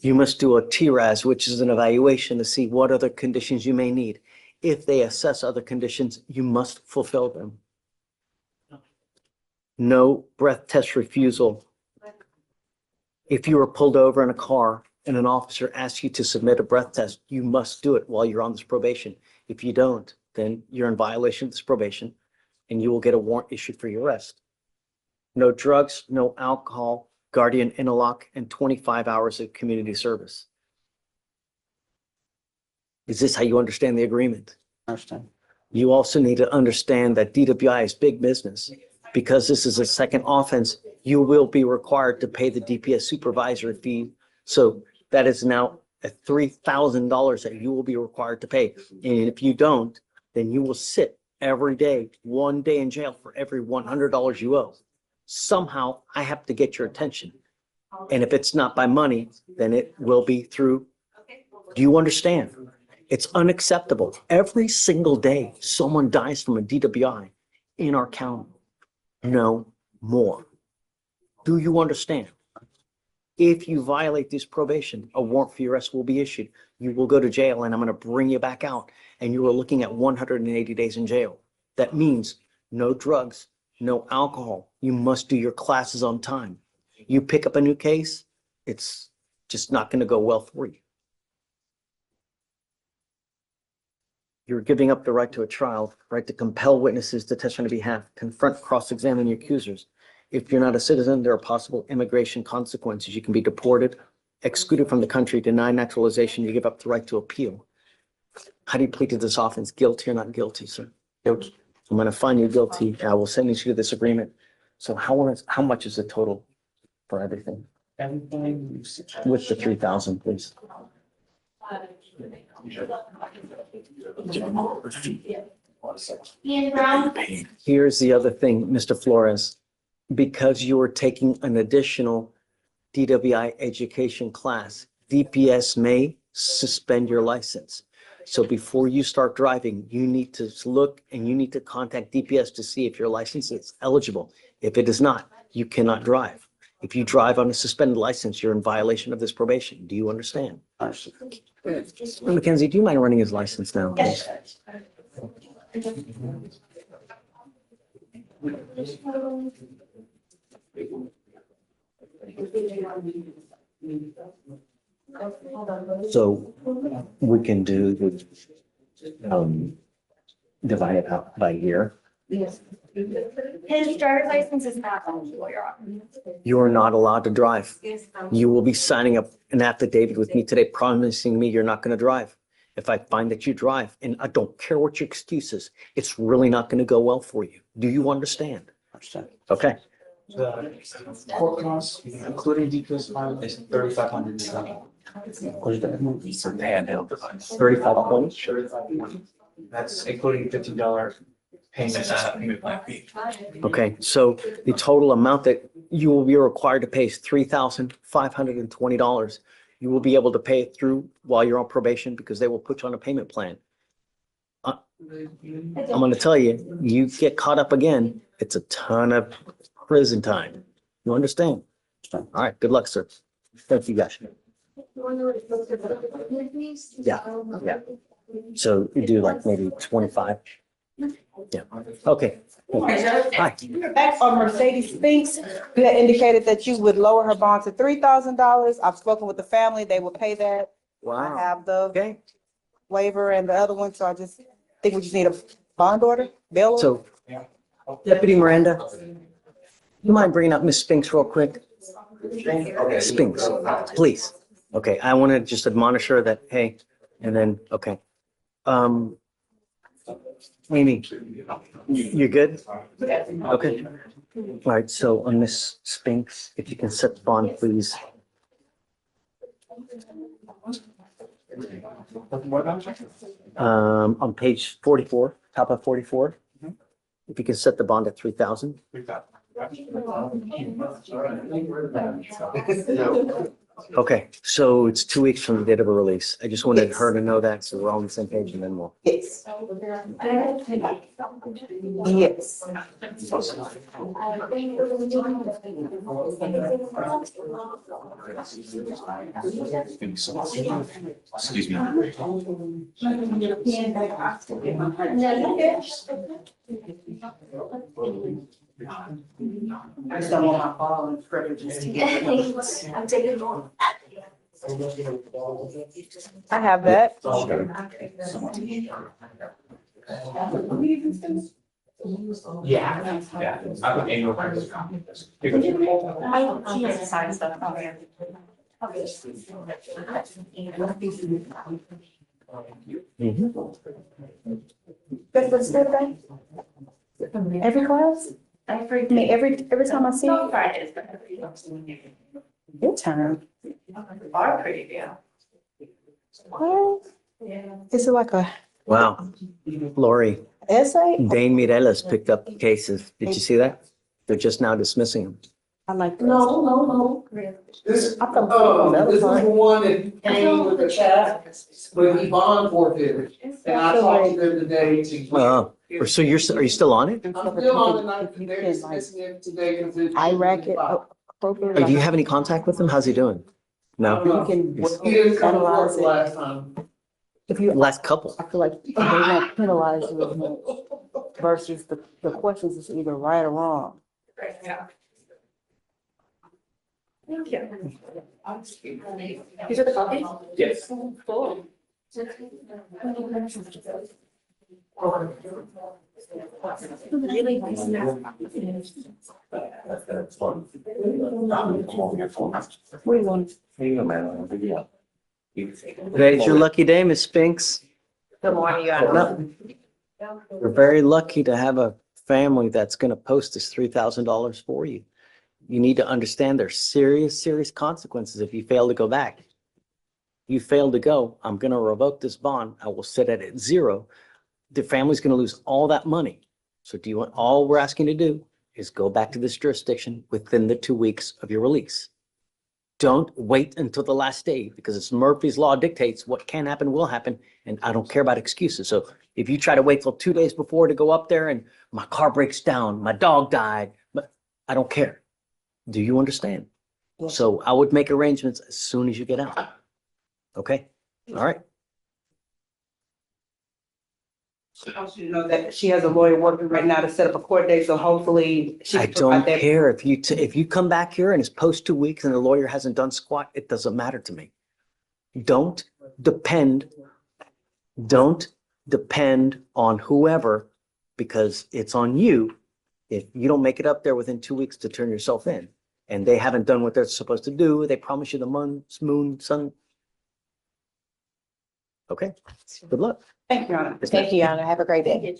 You must do a TRAS, which is an evaluation to see what other conditions you may need. If they assess other conditions, you must fulfill them. No breath test refusal. If you are pulled over in a car and an officer asks you to submit a breath test, you must do it while you're on this probation. If you don't, then you're in violation of this probation and you will get a warrant issued for your arrest. No drugs, no alcohol, guardian interlock, and 25 hours of community service. Is this how you understand the agreement? I understand. You also need to understand that DWI is big business. Because this is a second offense, you will be required to pay the DPS supervisory fee. So that is now a $3,000 that you will be required to pay. And if you don't, then you will sit every day, 1 day in jail for every $100 you owe. Somehow I have to get your attention. And if it's not by money, then it will be through. Do you understand? It's unacceptable. Every single day, someone dies from a DWI in our county. No more. Do you understand? If you violate this probation, a warrant for your arrest will be issued. You will go to jail and I'm going to bring you back out and you are looking at 180 days in jail. That means no drugs, no alcohol. You must do your classes on time. You pick up a new case, it's just not going to go well for you. You're giving up the right to a trial, right to compel witnesses to testify on your behalf, confront, cross-examine your accusers. If you're not a citizen, there are possible immigration consequences. You can be deported, excluded from the country, denied naturalization. You give up the right to appeal. How do you plead to this offense? Guilty or not guilty, sir? Guilty. I'm going to find you guilty. I will sentence you to this agreement. So how much is the total for everything? Everything with the 3,000, please. Ian Brown. Here's the other thing, Mr. Flores. Because you are taking an additional DWI education class, DPS may suspend your license. So before you start driving, you need to look and you need to contact DPS to see if your license is eligible. If it is not, you cannot drive. If you drive on a suspended license, you're in violation of this probation. Do you understand? Mackenzie, do you mind running his license now? Please? So we can do the divided out by year. His driver's license is not eligible, Your Honor. You are not allowed to drive. You will be signing up an affidavit with me today promising me you're not going to drive. If I find that you drive, and I don't care what your excuse is, it's really not going to go well for you. Do you understand? Understand. Okay. The court costs, including DPS fine, is $3,500. What is that? It's a handheld device. 35 That's including $15 payment plan fee. Okay, so the total amount that you will be required to pay is $3,520. You will be able to pay it through while you're on probation because they will put you on a payment plan. I'm going to tell you, you get caught up again, it's a ton of prison time. You understand? All right, good luck, sir. Thank you, guys. Yeah, yeah. So you do like maybe 25? Yeah, okay. Hi. Back on Mercedes Spinks, you had indicated that you would lower her bond to $3,000. I've spoken with the family, they will pay that. Wow. I have the waiver and the other one, so I just think we just need a bond order, bail order. So Deputy Miranda, you mind bringing up Miss Spinks real quick? Spinks, please. Okay, I want to just admonish her that, hey, and then, okay. Amy, you good? Okay. All right, so on Miss Spinks, if you can set the bond, please. On page 44, top of 44, if you can set the bond at 3,000. Okay, so it's 2 weeks from the date of a release. I just wanted her to know that, so we're all on the same page, and then we'll. Yes. Yes. Excuse me. I just don't want my fall and privileges to get. I'm taking more. I have that. Yeah. I put annual practice. She has to sign stuff on there. But what's that thing? Every class? I mean, every time I see you. Fridays. Your turn. Are pretty good. What? Is it like a Wow. Lori, essay? Dane Mireles picked up cases. Did you see that? They're just now dismissing them. I like. No. This, this is the one that came with the chat, with the bond forfeited. And I talked to them today to. So are you still on it? I'm still on it, they're dismissing it today because it's. IRAC it Or appropriately. do you have any contact with him? How's he doing? No? You can He didn't come to work analyze it. last time. If you, Last couple. I feel like they won't penalize you as much versus the questions is either right or wrong. Thank you. These are the copies? Yes. Cool. Really nice. What do you want? Today's your lucky day, Miss Spinks. Good morning, Your Honor. We're very lucky to have a family that's going to post this $3,000 for you. You need to understand there's serious, serious consequences if you fail to go back. You fail to go, I'm going to revoke this bond. I will set it at 0. The family's going to lose all that money. So do you want, all we're asking to do is go back to this jurisdiction within the 2 weeks of your release. Don't wait until the last day because it's Murphy's Law dictates what can happen will happen. And I don't care about excuses. So if you try to wait till 2 days before to go up there and my car breaks down, my dog died, but I don't care. Do you understand? Yes. So I would make arrangements as soon as you get out. Okay? All right. She wants you to know that she has a lawyer working right now to set up a court date, so hopefully she I can provide don't that. care if you come back here and it's post 2 weeks and the lawyer hasn't done squat, it doesn't matter to me. Don't depend depend on whoever, because it's on you. If you don't make it up there within 2 weeks to turn yourself in, and they haven't done what they're supposed to do, they promise you the moon, sun. Okay, good luck. Thank you, Your Honor. Thank you, Your Honor. Have a great day.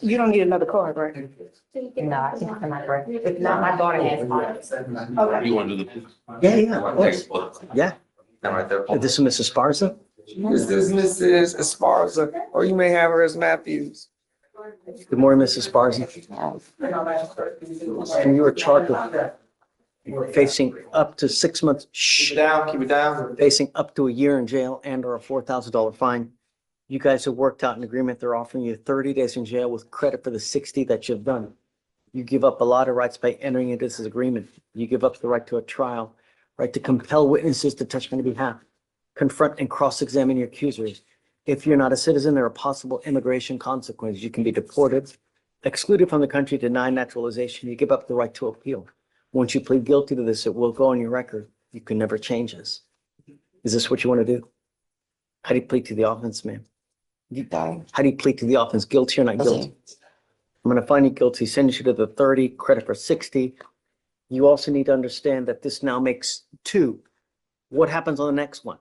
You don't need another card, right? No, I think I'm not right. If not, my daughter has mine. Okay. You want to do the? Yeah, of course. Yeah. Right there. This is Mrs. Sparza. This is Mrs. Esparza, or you may have her as Matthews. Good morning, Mrs. Sparza. And you were charged with facing up to 6 months. Shh. Keep it down, keep it down. Facing up to a year in jail and or a $4,000 fine. You guys have worked out an agreement. They're offering you 30 days in jail with credit for the 60 that you've done. You give up a lot of rights by entering into this agreement. You give up the right to a trial, right to compel witnesses to testify on your behalf, confront and cross-examine your accusers. If you're not a citizen, there are possible immigration consequences. You can be deported, excluded from the country, denied naturalization. You give up the right to appeal. Once you plead guilty to this, it will go on your record. You can never change this. Is this what you want to do? How do you plead to the offense, ma'am? How do you plead to the offense? Guilty or not guilty? I'm going to find you guilty, send you to the 30, credit for 60. You also need to understand that this now makes 2. What happens on the next one?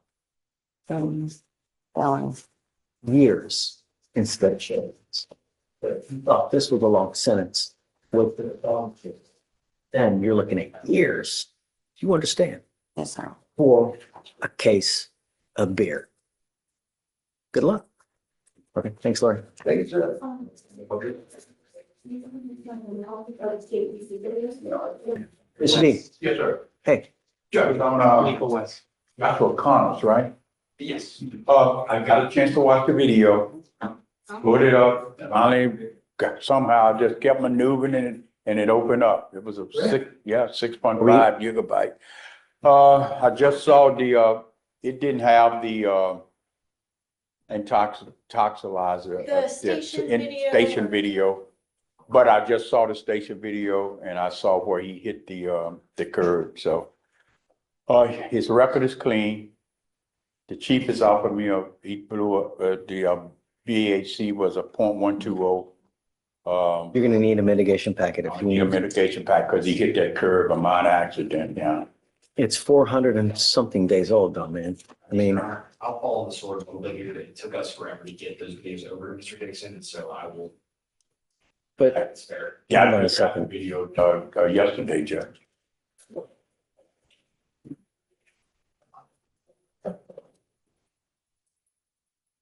Years instead of years. Oh, this was a long sentence. Then you're looking at years. Do you understand? Yes, sir. For a case of beer. Good luck. Okay, thanks, Laurie. Thank you, sir. Mr. Dean. Yes, sir. Hey. Judge, on, Joshua Connors, right? Yes. I got a chance to watch the video, put it up, finally somehow just kept maneuvering and it opened up. It was a 6.5 gigabyte. I just saw it didn't have the toxilizer. The station video. Station video. But I just saw the station video and I saw where he hit the curb, so. His record is clean. The chief has offered me he blew the BHC was a .120. You're gonna need a mitigation packet if you Need a need. mitigation pack because he hit that curb, a minor accident down. It's 400 and something days old though, man. I mean, I'll follow the sword a little bit here. It took us forever to get those videos over, Mr. Dixon, and so I will. but That's fair. Yeah, Hold on I a just got the second. video yesterday, Judge.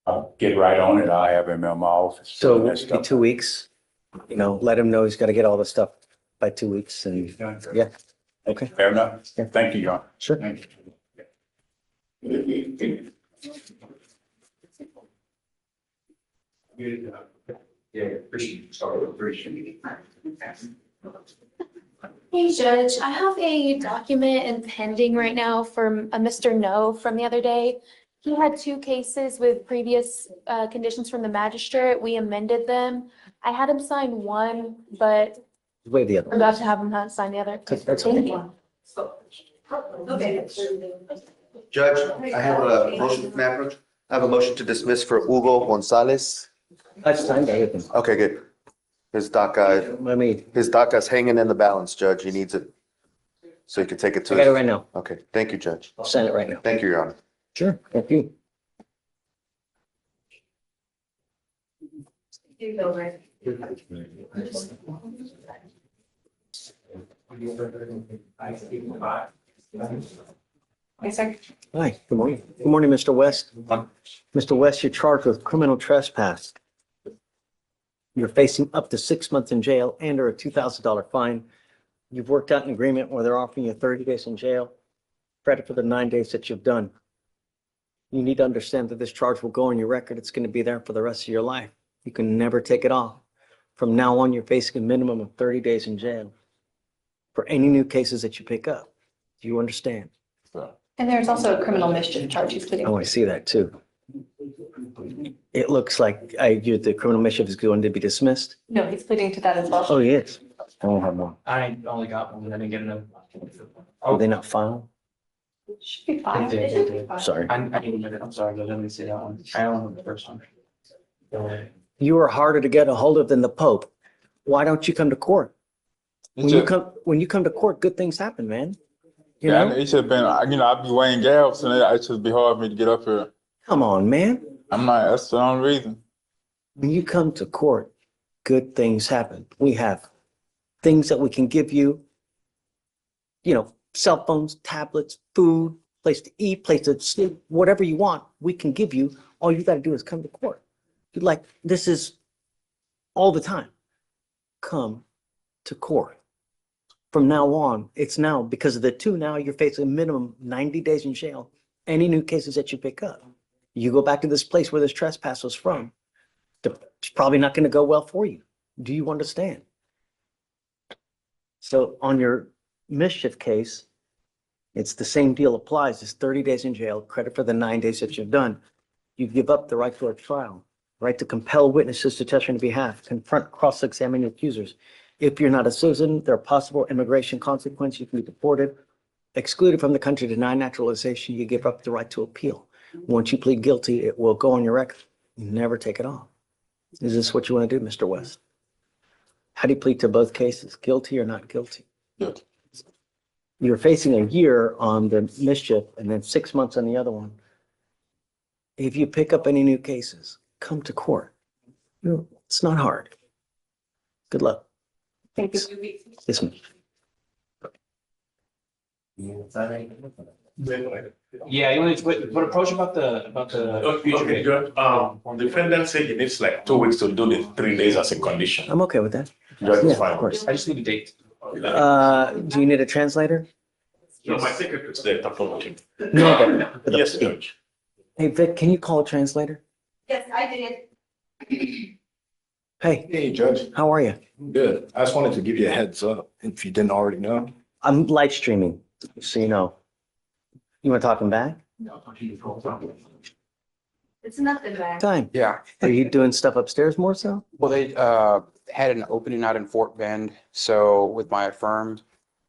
I'll get right on it. I have him in my office. so That in stuff. 2 weeks, let him know he's gotta get all the stuff by 2 weeks and, yeah, okay. Fair enough. Thank you, Your Honor. Sure. Thank you. Yeah, appreciate. Hey, Judge, I have a document in pending right now from a Mr. No from the other day. He had 2 cases with previous conditions from the magistrate. We amended them. I had him sign one, but Wait the I'm other. about to have him sign the other. That's Thank okay. you. Judge, I have a motion, Madam Roach. I have a motion to dismiss for Hugo Gonzalez. I signed everything. Okay, good. His DACA's hanging in the balance, Judge. He needs it. So you can take it to. I got it right now. Okay, thank you, Judge. I'll sign it right now. Thank you, Your Honor. Sure, thank you. Hi, good morning. Good morning, Mr. West. Mr. West, you're charged with criminal trespass. You're facing up to 6 months in jail and or a $2,000 fine. You've worked out an agreement where they're offering you 30 days in jail, credit for the 9 days that you've done. You need to understand that this charge will go on your record. It's going to be there for the rest of your life. You can never take it off. From now on, you're facing a minimum of 30 days in jail for any new cases that you pick up. Do you understand? And there's also a criminal mischief charge he's pleading. Oh, I see that too. It looks like the criminal mischief is going to be dismissed. No, he's pleading to that as well. Oh, he is. I don't have one. I only got one, I didn't get enough. Are they not filed? Should be fine. It should be fine. Sorry. I need a minute, I'm sorry, but let me see that one. I don't know the first one. You are harder to get a hold of than the Pope. Why don't you come to court? When you come to court, good things happen, man. You Yeah, know? it should have been, I'd be weighing gas and it should be hard for me to get up here. Come on, man. I'm not, that's the only reason. When you come to court, good things happen. We have things that we can give you, cell phones, tablets, food, place to eat, place to sleep, whatever you want, we can give you. All you got to do is come to court. This is all the time. Come to court. From now on, it's now, because of the two now, you're facing a minimum 90 days in jail. Any new cases that you pick up, you go back to this place where this trespass was from, it's probably not going to go well for you. Do you understand? So on your mischief case, it's the same deal applies. It's 30 days in jail, credit for the 9 days that you've done. You give up the right to a trial, right to compel witnesses to testify on your behalf, confront, cross-examine your accusers. If you're not a citizen, there are possible immigration consequences. You can be deported, excluded from the country, denied naturalization. You give up the right to appeal. Once you plead guilty, it will go on your record. You never take it off. Is this what you want to do, Mr. West? How do you plead to both cases, guilty or not guilty? Guilty. You're facing a year on the mischief and then 6 months on the other one. If you pick up any new cases, come to court. It's not hard. Good luck. Thank you. Yes, ma'am. Yeah, you want to, what approach about the. Okay, good. Defendant said he needs like 2 weeks to do the 3 days as a condition. I'm okay with that. Judge Yeah, is fine. of course. I just need a date. Do you need a translator? No, my secretary is there, thought-provoking. No. Yes, Judge. Hey, Vic, can you call a translator? Yes, I did. Hey, Hey, Judge. how are you? Good. I just wanted to give you a heads up if you didn't already know. I'm live streaming, so you know. You want to talk him back? It's nothing bad. Time. Yeah, Are you doing stuff upstairs more so? well, they had an opening out in Fort Bend, so with my firm.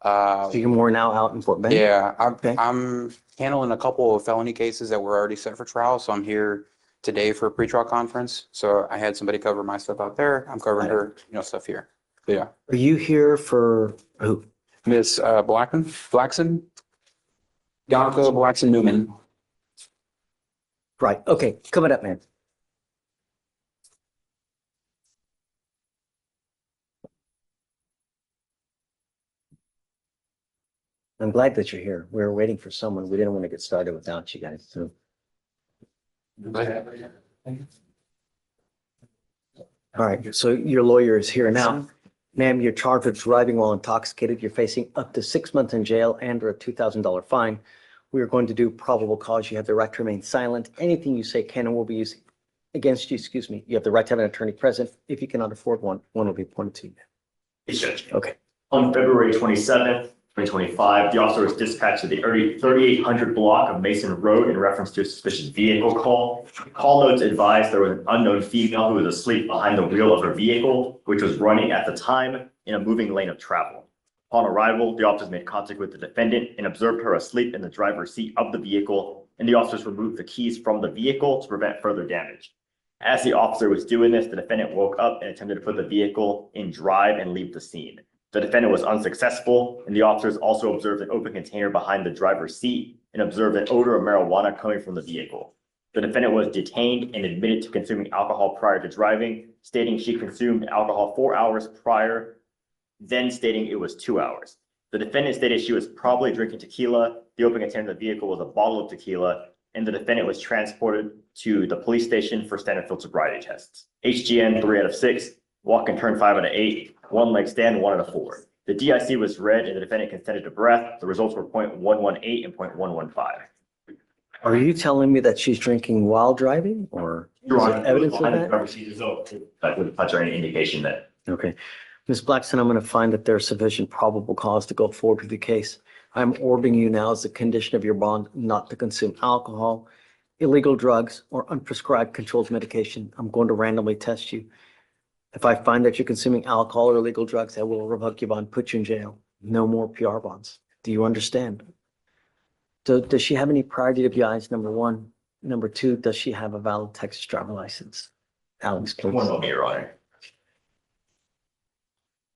So you're more now out in Fort Bend? Yeah, Okay. I'm handling a couple of felony cases that were already set for trial, so I'm here today for a pretrial conference. So I had somebody cover my stuff out there. I'm covering her, stuff here. Yeah. Are you here for who? Miss Blackson? Bianca Blackson Newman. Right. Okay. Coming up, man. I'm glad that you're here. We were waiting for someone. We didn't want to get started without you guys. So, all right. So your lawyer is here now. Ma'am, you're charged with driving while intoxicated. You're facing up to 6 months in jail and or a $2,000 fine. We are going to do probable cause. You have the right to remain silent. Anything you say can and will be used against you. You have the right to have an attorney present. If you cannot afford one, one will be appointed to you. Yes, Judge. Okay. On February 27th, 2025, the officer was dispatched to the 3800 block of Mason Road in reference to a suspicious vehicle call. Call notes advised there was an unknown female who was asleep behind the wheel of her vehicle, which was running at the time in a moving lane of travel. Upon arrival, the officers made contact with the defendant and observed her asleep in the driver's seat of the vehicle, and the officers removed the keys from the vehicle to prevent further damage. As the officer was doing this, the defendant woke up and attempted to put the vehicle in drive and leave the scene. The defendant was unsuccessful, and the officers also observed an open container behind the driver's seat and observed an odor of marijuana coming from the vehicle. The defendant was detained and admitted to consuming alcohol prior to driving, stating she consumed alcohol 4 hours prior, then stating it was 2 hours. The defendant stated she was probably drinking tequila. The open container of the vehicle was a bottle of tequila, and the defendant was transported to the police station for standard field sobriety tests. HGN 3 out of 6, walk and turn 5 out of 8, one leg stand 1 out of 4. The DIC was read and the defendant consented to breath. The results were 0.118 and 0.115. Are you telling me that she's drinking while driving or is there evidence of that? That would touch on any indication that. Okay. Ms. Blackson, I'm going to find that there's sufficient probable cause to go forward with the case. I'm ordering you now as a condition of your bond not to consume alcohol, illegal drugs, or unprescribed controlled medication. I'm going to randomly test you. If I find that you're consuming alcohol or illegal drugs, I will revoke your bond, put you in jail. No more PR bonds. Do you understand? So does she have any prior DWIs, number one? Number two, does she have a valid Texas driver license? Alex, please. One moment, Your Honor.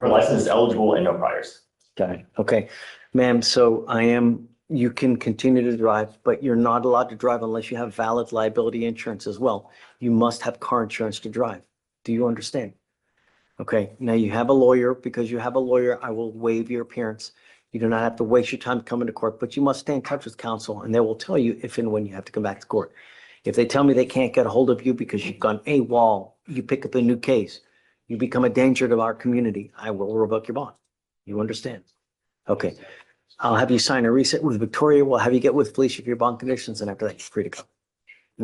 Her license is eligible and no priors. Got it. Okay. Ma'am, you can continue to drive, but you're not allowed to drive unless you have valid liability insurance as well. You must have car insurance to drive. Do you understand? Okay, now you have a lawyer. Because you have a lawyer, I will waive your appearance. You do not have to waste your time coming to court, but you must stay in touch with counsel and they will tell you if and when you have to come back to court. If they tell me they can't get a hold of you because you've gone AWOL, you pick up a new case, you become a danger to our community, I will revoke your bond. You understand? Okay. I'll have you sign a reset with Victoria. We'll have you get with Fleischer for your bond conditions, and after that, you're free to go.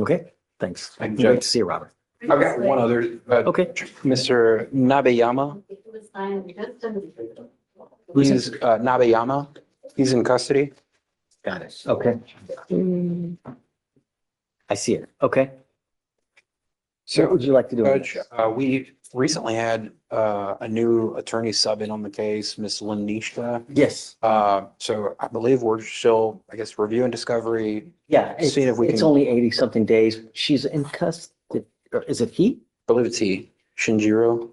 Okay? Thanks. Thank you, Great Judge. to see you, Robert. I've got one other. Okay. Mr. Nabeyama. He's Nabeyama. He's in custody. Got it. Okay. I see it. Okay. So What would you like to do? on Judge, this? we recently had a new attorney sub in on the case, Ms. Lenishka. Yes. So I believe we're still, I guess, reviewing discovery. Yeah, Seeing if we it's can, I only 80 something days. She's in custody. Or is it he? believe it's he, Shinjiro.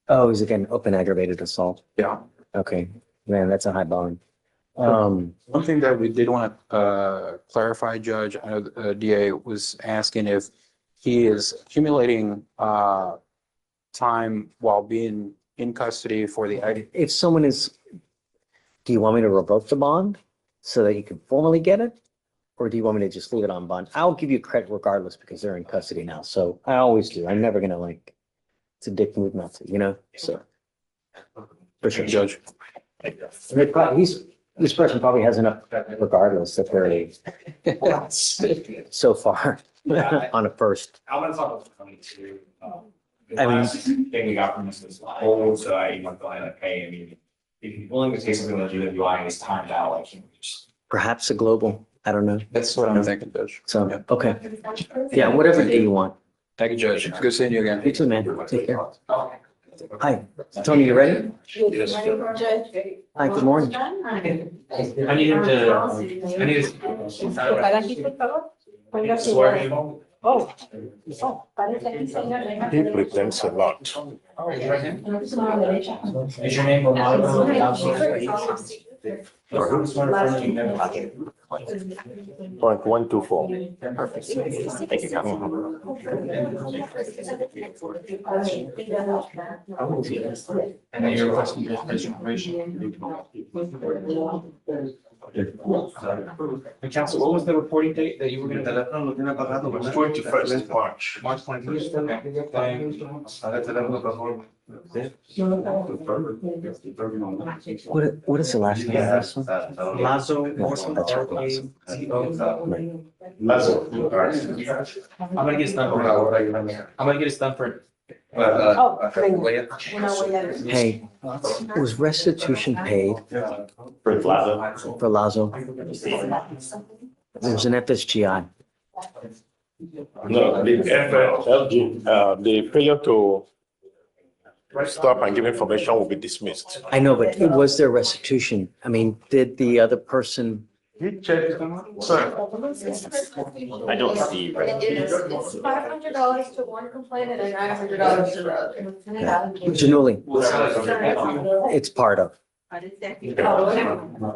Oh, he's again open aggravated assault. Yeah. Okay. Man, that's a high bond. One thing that we did want to clarify, Judge, I know the DA was asking if he is accumulating time while being in custody for the. If someone is, do you want me to revoke the bond so that you can formally get it? Or do you want me to just leave it on bond? I'll give you credit regardless because they're in custody now. So I always do. I'm never gonna it's a dick move not to, so. For sure. Judge. This person probably has enough regardless if they're so far on a first. I'm gonna talk about 22. I mean- Last thing we got from this was old, so I even thought like, hey, I mean, if you're willing to take something like GWI and it's timed out, like, can we just. Perhaps a global, I don't know. That's what I'm thinking, Judge. So, okay. Yeah, whatever day you want. Thank you, Judge. It's good seeing you again. You too, man. Take care. Hi, Tony, you ready? Yes. Hi, good morning. I need him to, I need to. Swear him. He pretends a lot. Is your name Romano? Point 124. Perfect. Thank you, Counsel. And then you're requesting your information. Counsel, what was the reporting date that you were gonna? 21st March. March 21st. What is the last name of this one? Lazo. That's right, Lazo. I'm gonna get this done for. I'm gonna get this done for. Hey, was restitution paid For Lazo. for Lazo? There was an FSGI. No, the FLG, the failure to stop and give information will be dismissed. I know, but was there restitution? I mean, did the other person? You checked, sir. I don't see. It's $500 to one complainant and $900 to the other. Januli, it's part of.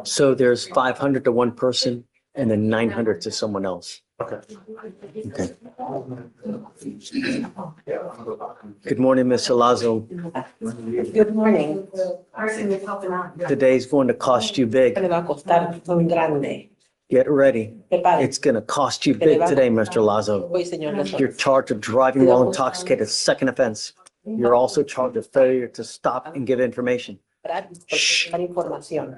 So there's 500 to one person and then 900 to someone else. Okay. Okay. Good morning, Ms. Lazo. Good morning. Today's going to cost you big. Le va a costar muy grande. Get ready. Prepare. It's going to cost you big today, Mr. Lazo. Voy, señor. You're charged of driving while intoxicated, second offense. You're also charged of failure to stop and give information. Información.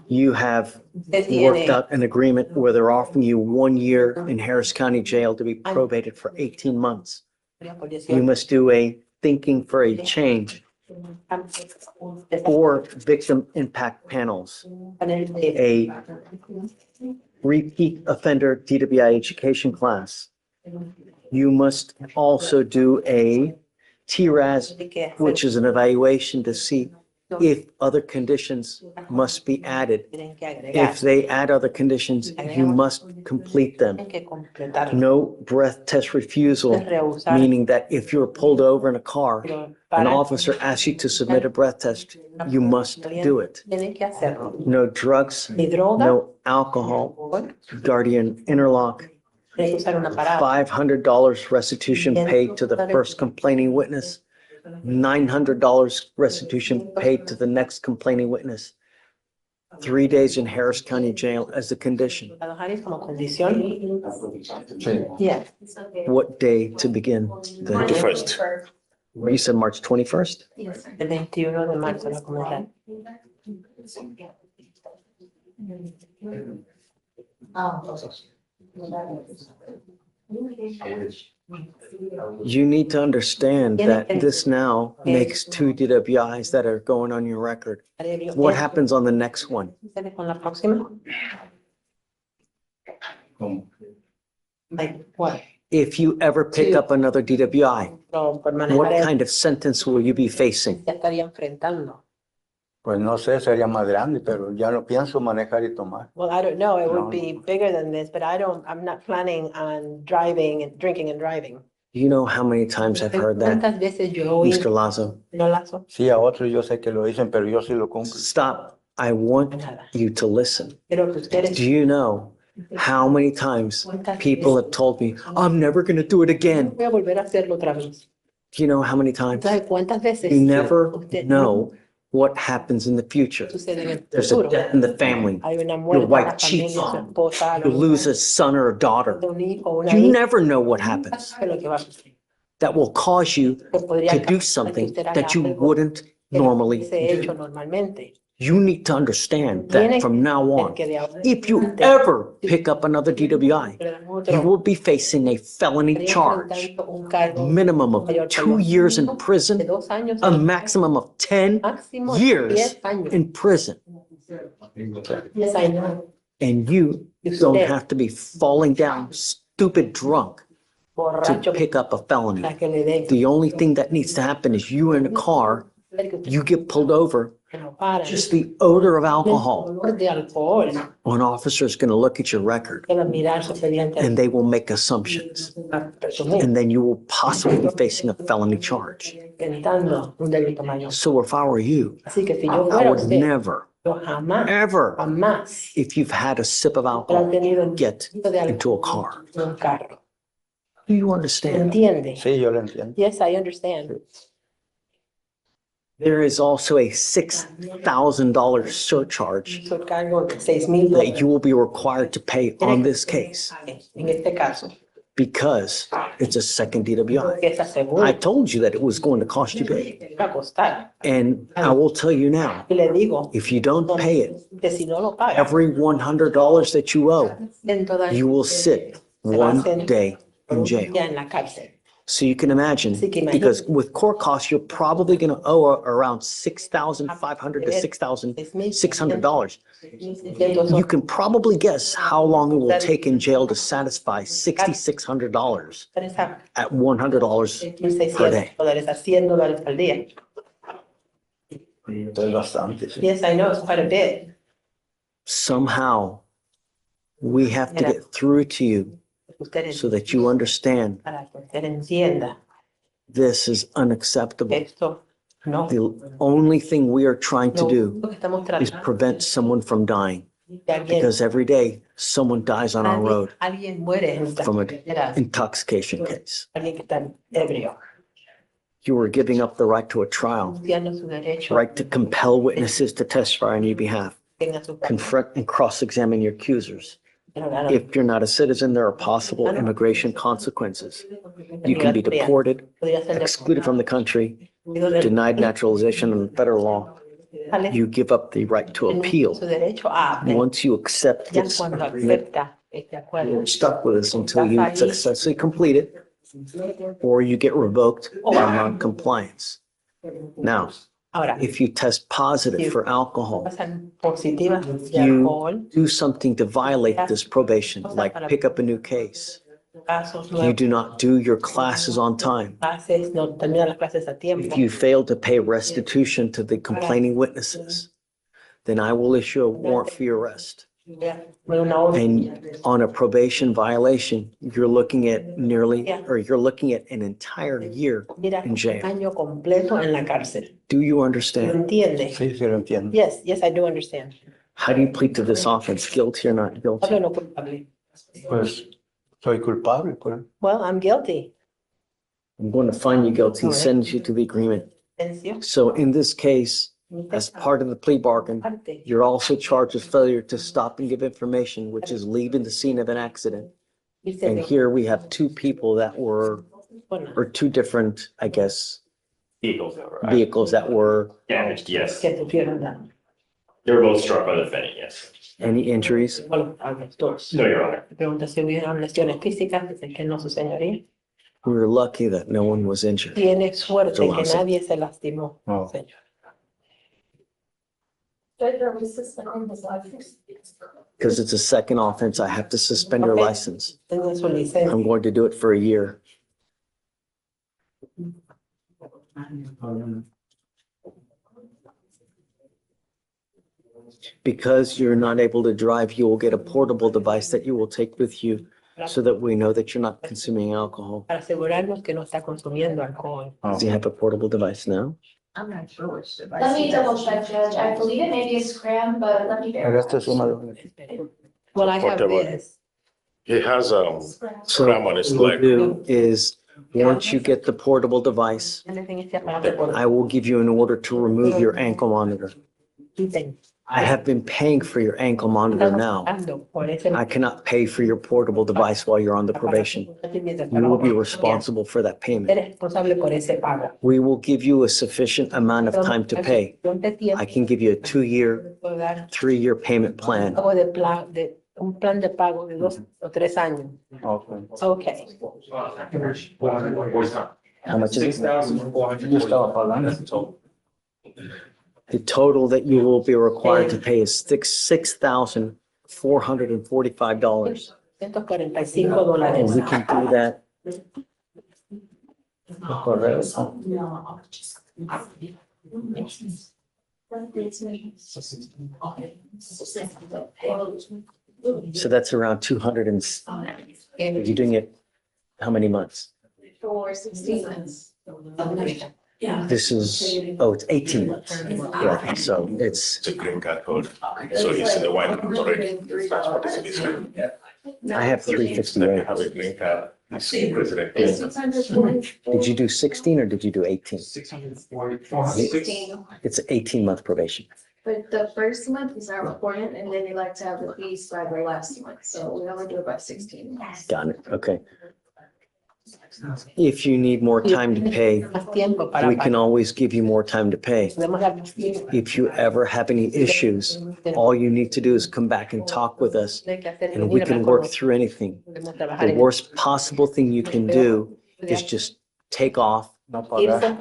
You have worked out an agreement where they're offering you 1 year in Harris County Jail to be probated for 18 months. You must do a thinking for a change or victim impact panels, a repeat offender DWI education class. You must also do a TRAS, which is an evaluation to see if other conditions must be added. Tienen que agregar. If they add other conditions, you must complete them. Tienen que completarlo. No breath test refusal, Rehusar. meaning that if you're pulled over in a car, Pero an para- officer asks you to submit a breath test, you must do it. Tienen que hacerlo. No drugs, Ni droga. no alcohol, guardian interlock, Tienen que usar un aparato. $500 restitution paid to the first complaining witness, $900 restitution paid to the next complaining witness, 3 days in Harris County Jail as a condition. Trabajar como condición. Yeah. What day to begin? The 21st. You said March 21st? El 21 de marzo va a comenzar. You need to understand that this now makes 2 DWIs that are going on your record. What happens on the next one? Con la próxima. Like what? If you ever pick up another DWI, No, por manejar what el- kind of sentence will you be facing? ya estaría enfrentando. Pues no sé, sería más grande, pero ya no pienso manejar y tomar. Well, I don't know, it No, would be bigger than this, but I'm not planning on driving and drinking and driving. Do you know how many times I've heard that, ¿Cuántas veces yo oí? Mr. Lazo? No, Lazo. Sí, a otros yo sé que lo dicen, pero yo sí lo cumplo. Stop. I want you to listen. Quiero que ustedes Do you know how many times people have told me, I'm never going to do it again? voy a volver a hacerlo otra vez. Do you know how many times? ¿Sabes cuántas veces? You never usted know what happens in the future. sucede en el There's a futuro? death in the family. Hay una Your muerte en la wife cheats familia, su on esposa, you. You lose a son or a daughter. un hijo, una You hija. never know what happens. ¿Sabe lo que va a suceder? That will cause you Que podría to do causar que something usted haga that you algo wouldn't que no normally hubiese hecho do. normalmente. You need to understand Tiene that from now on, que de ahora en if you adelante, ever pick up another DWI, you will be facing a felony estaría charge, enfrentando un cargo minimum of mayor 2 years in prison, de 2 años, a maximum of 10 máximo years 10 años. in prison. Yes, I know. And you don't have to be falling down stupid drunk to Borracho pick up a felony. para que le den. The only thing that needs to happen is you in a car, you get pulled over, Que no paran. just the odor of El alcohol. olor de alcohol. An officer is going to look at your record Que va a mirar su expediente. and they will make assumptions. Presumir. And then you will possibly be facing a felony charge. Inventando un delito mayor. So if I were you, Así que si yo I fuera would usted, never, yo jamás, ever, jamás if you've had a sip of hubiera alcohol, tenido un get tipo de into a alcohol car. en un carro. Do you understand? ¿Entiende? Sí, yo lo entiendo. Yes, I understand. There is also a $6,000 surcharge Su cargo de $6,000 that you will be required to pay on this case en este caso. because it's a second Que DWI. es I seguro told you that it was going to cost you big. que va a costar. And I will tell you now, Y le digo if you don't pay it, que si no lo paga, every $100 that you owe, en toda you will sit 1 day in jail. ya en la cárcel. So you can imagine, because with court costs, you're probably going to owe around $6,500 to $6,600. You can probably guess how long it will take in jail to satisfy $6,600 at $100 per day. $1,600, a $100 al día. Es bastante, sí. Yes, I know, it's quite a bit. Somehow, we have to get through to you Ustedes, so that you understand para que usted entienda this is unacceptable. esto, no. The only thing we are trying to Lo do único que estamos is tratando prevent someone from dying. de alguien, Because every day, someone dies on our road alguien muere en esta from an carretera, intoxication case. alguien que está ebrio, You are giving up the right to a trial, tiene su derecho, right to compel witnesses to testify on your behalf, tenga su confront and cross-examine your accusers. ciudadano. If you're not a citizen, there are possible immigration consequences. You can be deported, Podría ser excluded from the country, deportado, denied naturalization under federal law. You give up the right to appeal. su derecho a apelar. Once you accept Ya this, cuando you're acepta este acuerdo, stuck with us until you successfully complete it, or you get revoked by non-compliance. Now, ahora, if you test positive for alcohol, pasan positivas de you alcohol, do something to violate this probation, like pick up a new case, casos You nuevos, do not do your classes on time. clases, no terminan las clases a If tiempo. you fail to pay restitution to the complaining witnesses, then I will issue a warrant for your arrest. Una orden. And on a probation violation, you're looking at you're looking at an entire year Mira, in un jail. año completo en la cárcel. Do you ¿Lo understand? entiende? Sí, sí lo entiendo. Yes, yes, I do understand. How do you plead to this offense? Guilty or not guilty? Culpable o no culpable? Pues soy culpable, pues. Well, I'm guilty. I'm going to find you guilty and send you to the agreement. Sentencio. So in this case, as part of the plea bargain, Parte. you're also charged with failure to stop and give information, which is leaving the scene of an accident. And here we have two people that were, or two different, I guess, vehicles that were, Damaged, yes. Que sufrieron daño. They were both struck by the defendant, yes. any injuries? Bueno, a los dos. No, Your Honor. Pregunta si hubieron lesiones físicas, dice que no, su señoría. We were lucky that no one was injured. Tiene suerte que Entonces. nadie se lastimó, Oh. señor. Because it's a second offense, I have to suspend your Okay. license. Tengo su licencia. I'm going to do it for a year. Because you're not able to drive, you will get a portable device that you will take with you so that we know that you're not consuming alcohol. Para asegurarnos que no está consumiendo alcohol. Do you have a portable device now? I'm not sure which device. Let me double check, Judge. I believe it may be a scram, but let me verify. Well, I have Portable. this. He has a So scram on his what we'll leg. do is, once you get the portable device, Tiene este aparato por I will give you an order to remove your ankle monitor. Dicen, I have been paying for your ankle monitor now. pagando por ese. I cannot pay for your portable device while you're on the probation. You will be responsible for that payment. Eres responsable por ese pago. We will give you a sufficient amount of time to pay. I can give you a 2-year, Puedo dar 3-year payment plan. pago de un plan de pago de 2 o 3 años. Okay. How much is it? Yo estaba pagando. The total that you will be required to pay is $6,445. $145. And we can do that. So that's around 200 and, you're doing it, how many months? For 16 months. This is, oh, it's 18 months. Yeah, so it's, It's a green card code. So he's in the white card already. That's what is in his name. I have That you 358. have a green card. He's president. Did you do 16 or did you do 18? 16. It's an 18-month probation. But the first month is not important, and then you like to have the fees by the last month, so we only do it by 16. Got it, okay. If you need more time to pay, Más tiempo para we can pagar. always give you more time to pay. Podemos dar más tiempo. If you ever have any issues, all you need to do is come back and talk with us, Hay que hacer and we venir a can hablar work con through anything. nosotros. Podemos trabajar The en worst possible thing you can do is just take off. irse,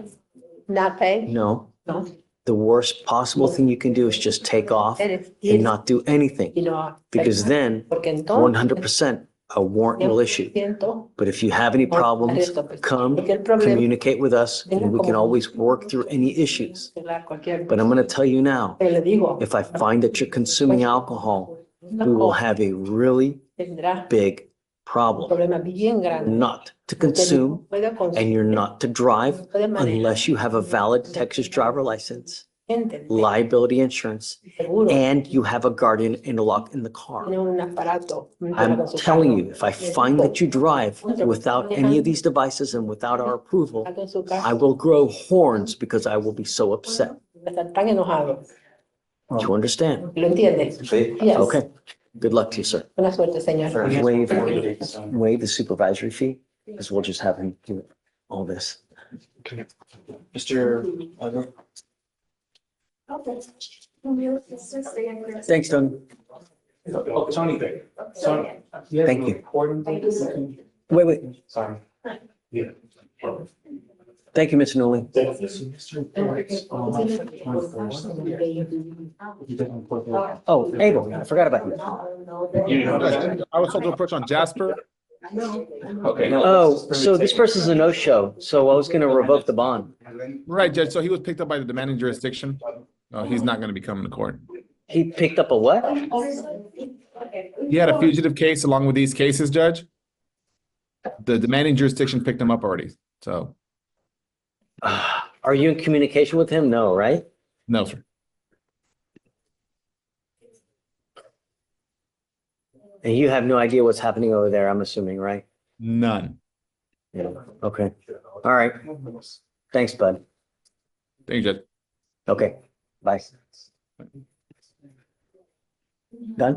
not pay. No, No. the worst possible thing you can do is just take off Eres and irse not do anything, y no because then porque entonces 100% a warrant will issue. 100% But if you have any problems, come, Porque el problema communicate with us, and we can always work through any issues. arreglar cualquier But I'm going to tell you now, Pero le digo, if I find that you're consuming alcohol, we will have a really tendrá big un problem. problema bien grande. Not to consume, Puede and you're not to drive puede manejar unless you have a valid Texas driver license, gente, liability insurance, seguro, and you have a guardian interlock in the car. tiene un aparato. I'm telling you, if I find that you drive without any of these devices and without our approval, Está en su casa, I will grow horns because I will be so upset. está tan enojado. Do you understand? ¿Lo entiende? Yes. Okay. Good luck to you, sir. Buena suerte, señor. Waive the supervisory fee, because we'll just have him do all this. Mr. Thanks, Tony. Oh, Tony. Tony. Thank you. Wait. Sorry. Yeah. Thank you, Mr. Nolan. Oh, Abel, I forgot about you. I was told to approach on Jasper. Okay. Oh, so this person's a no-show, so I was gonna revoke the bond. Right, Judge. So he was picked up by the demanding jurisdiction. He's not going to be coming to court. He picked up a what? He had a fugitive case along with these cases, Judge. The demanding jurisdiction picked him up already. So, Are you in communication with him? No, right? no, sir. And you have no idea what's happening over there, I'm assuming, right? None. Yeah, okay. All right. Thanks, bud. Thank you, Judge. Okay, bye. Done?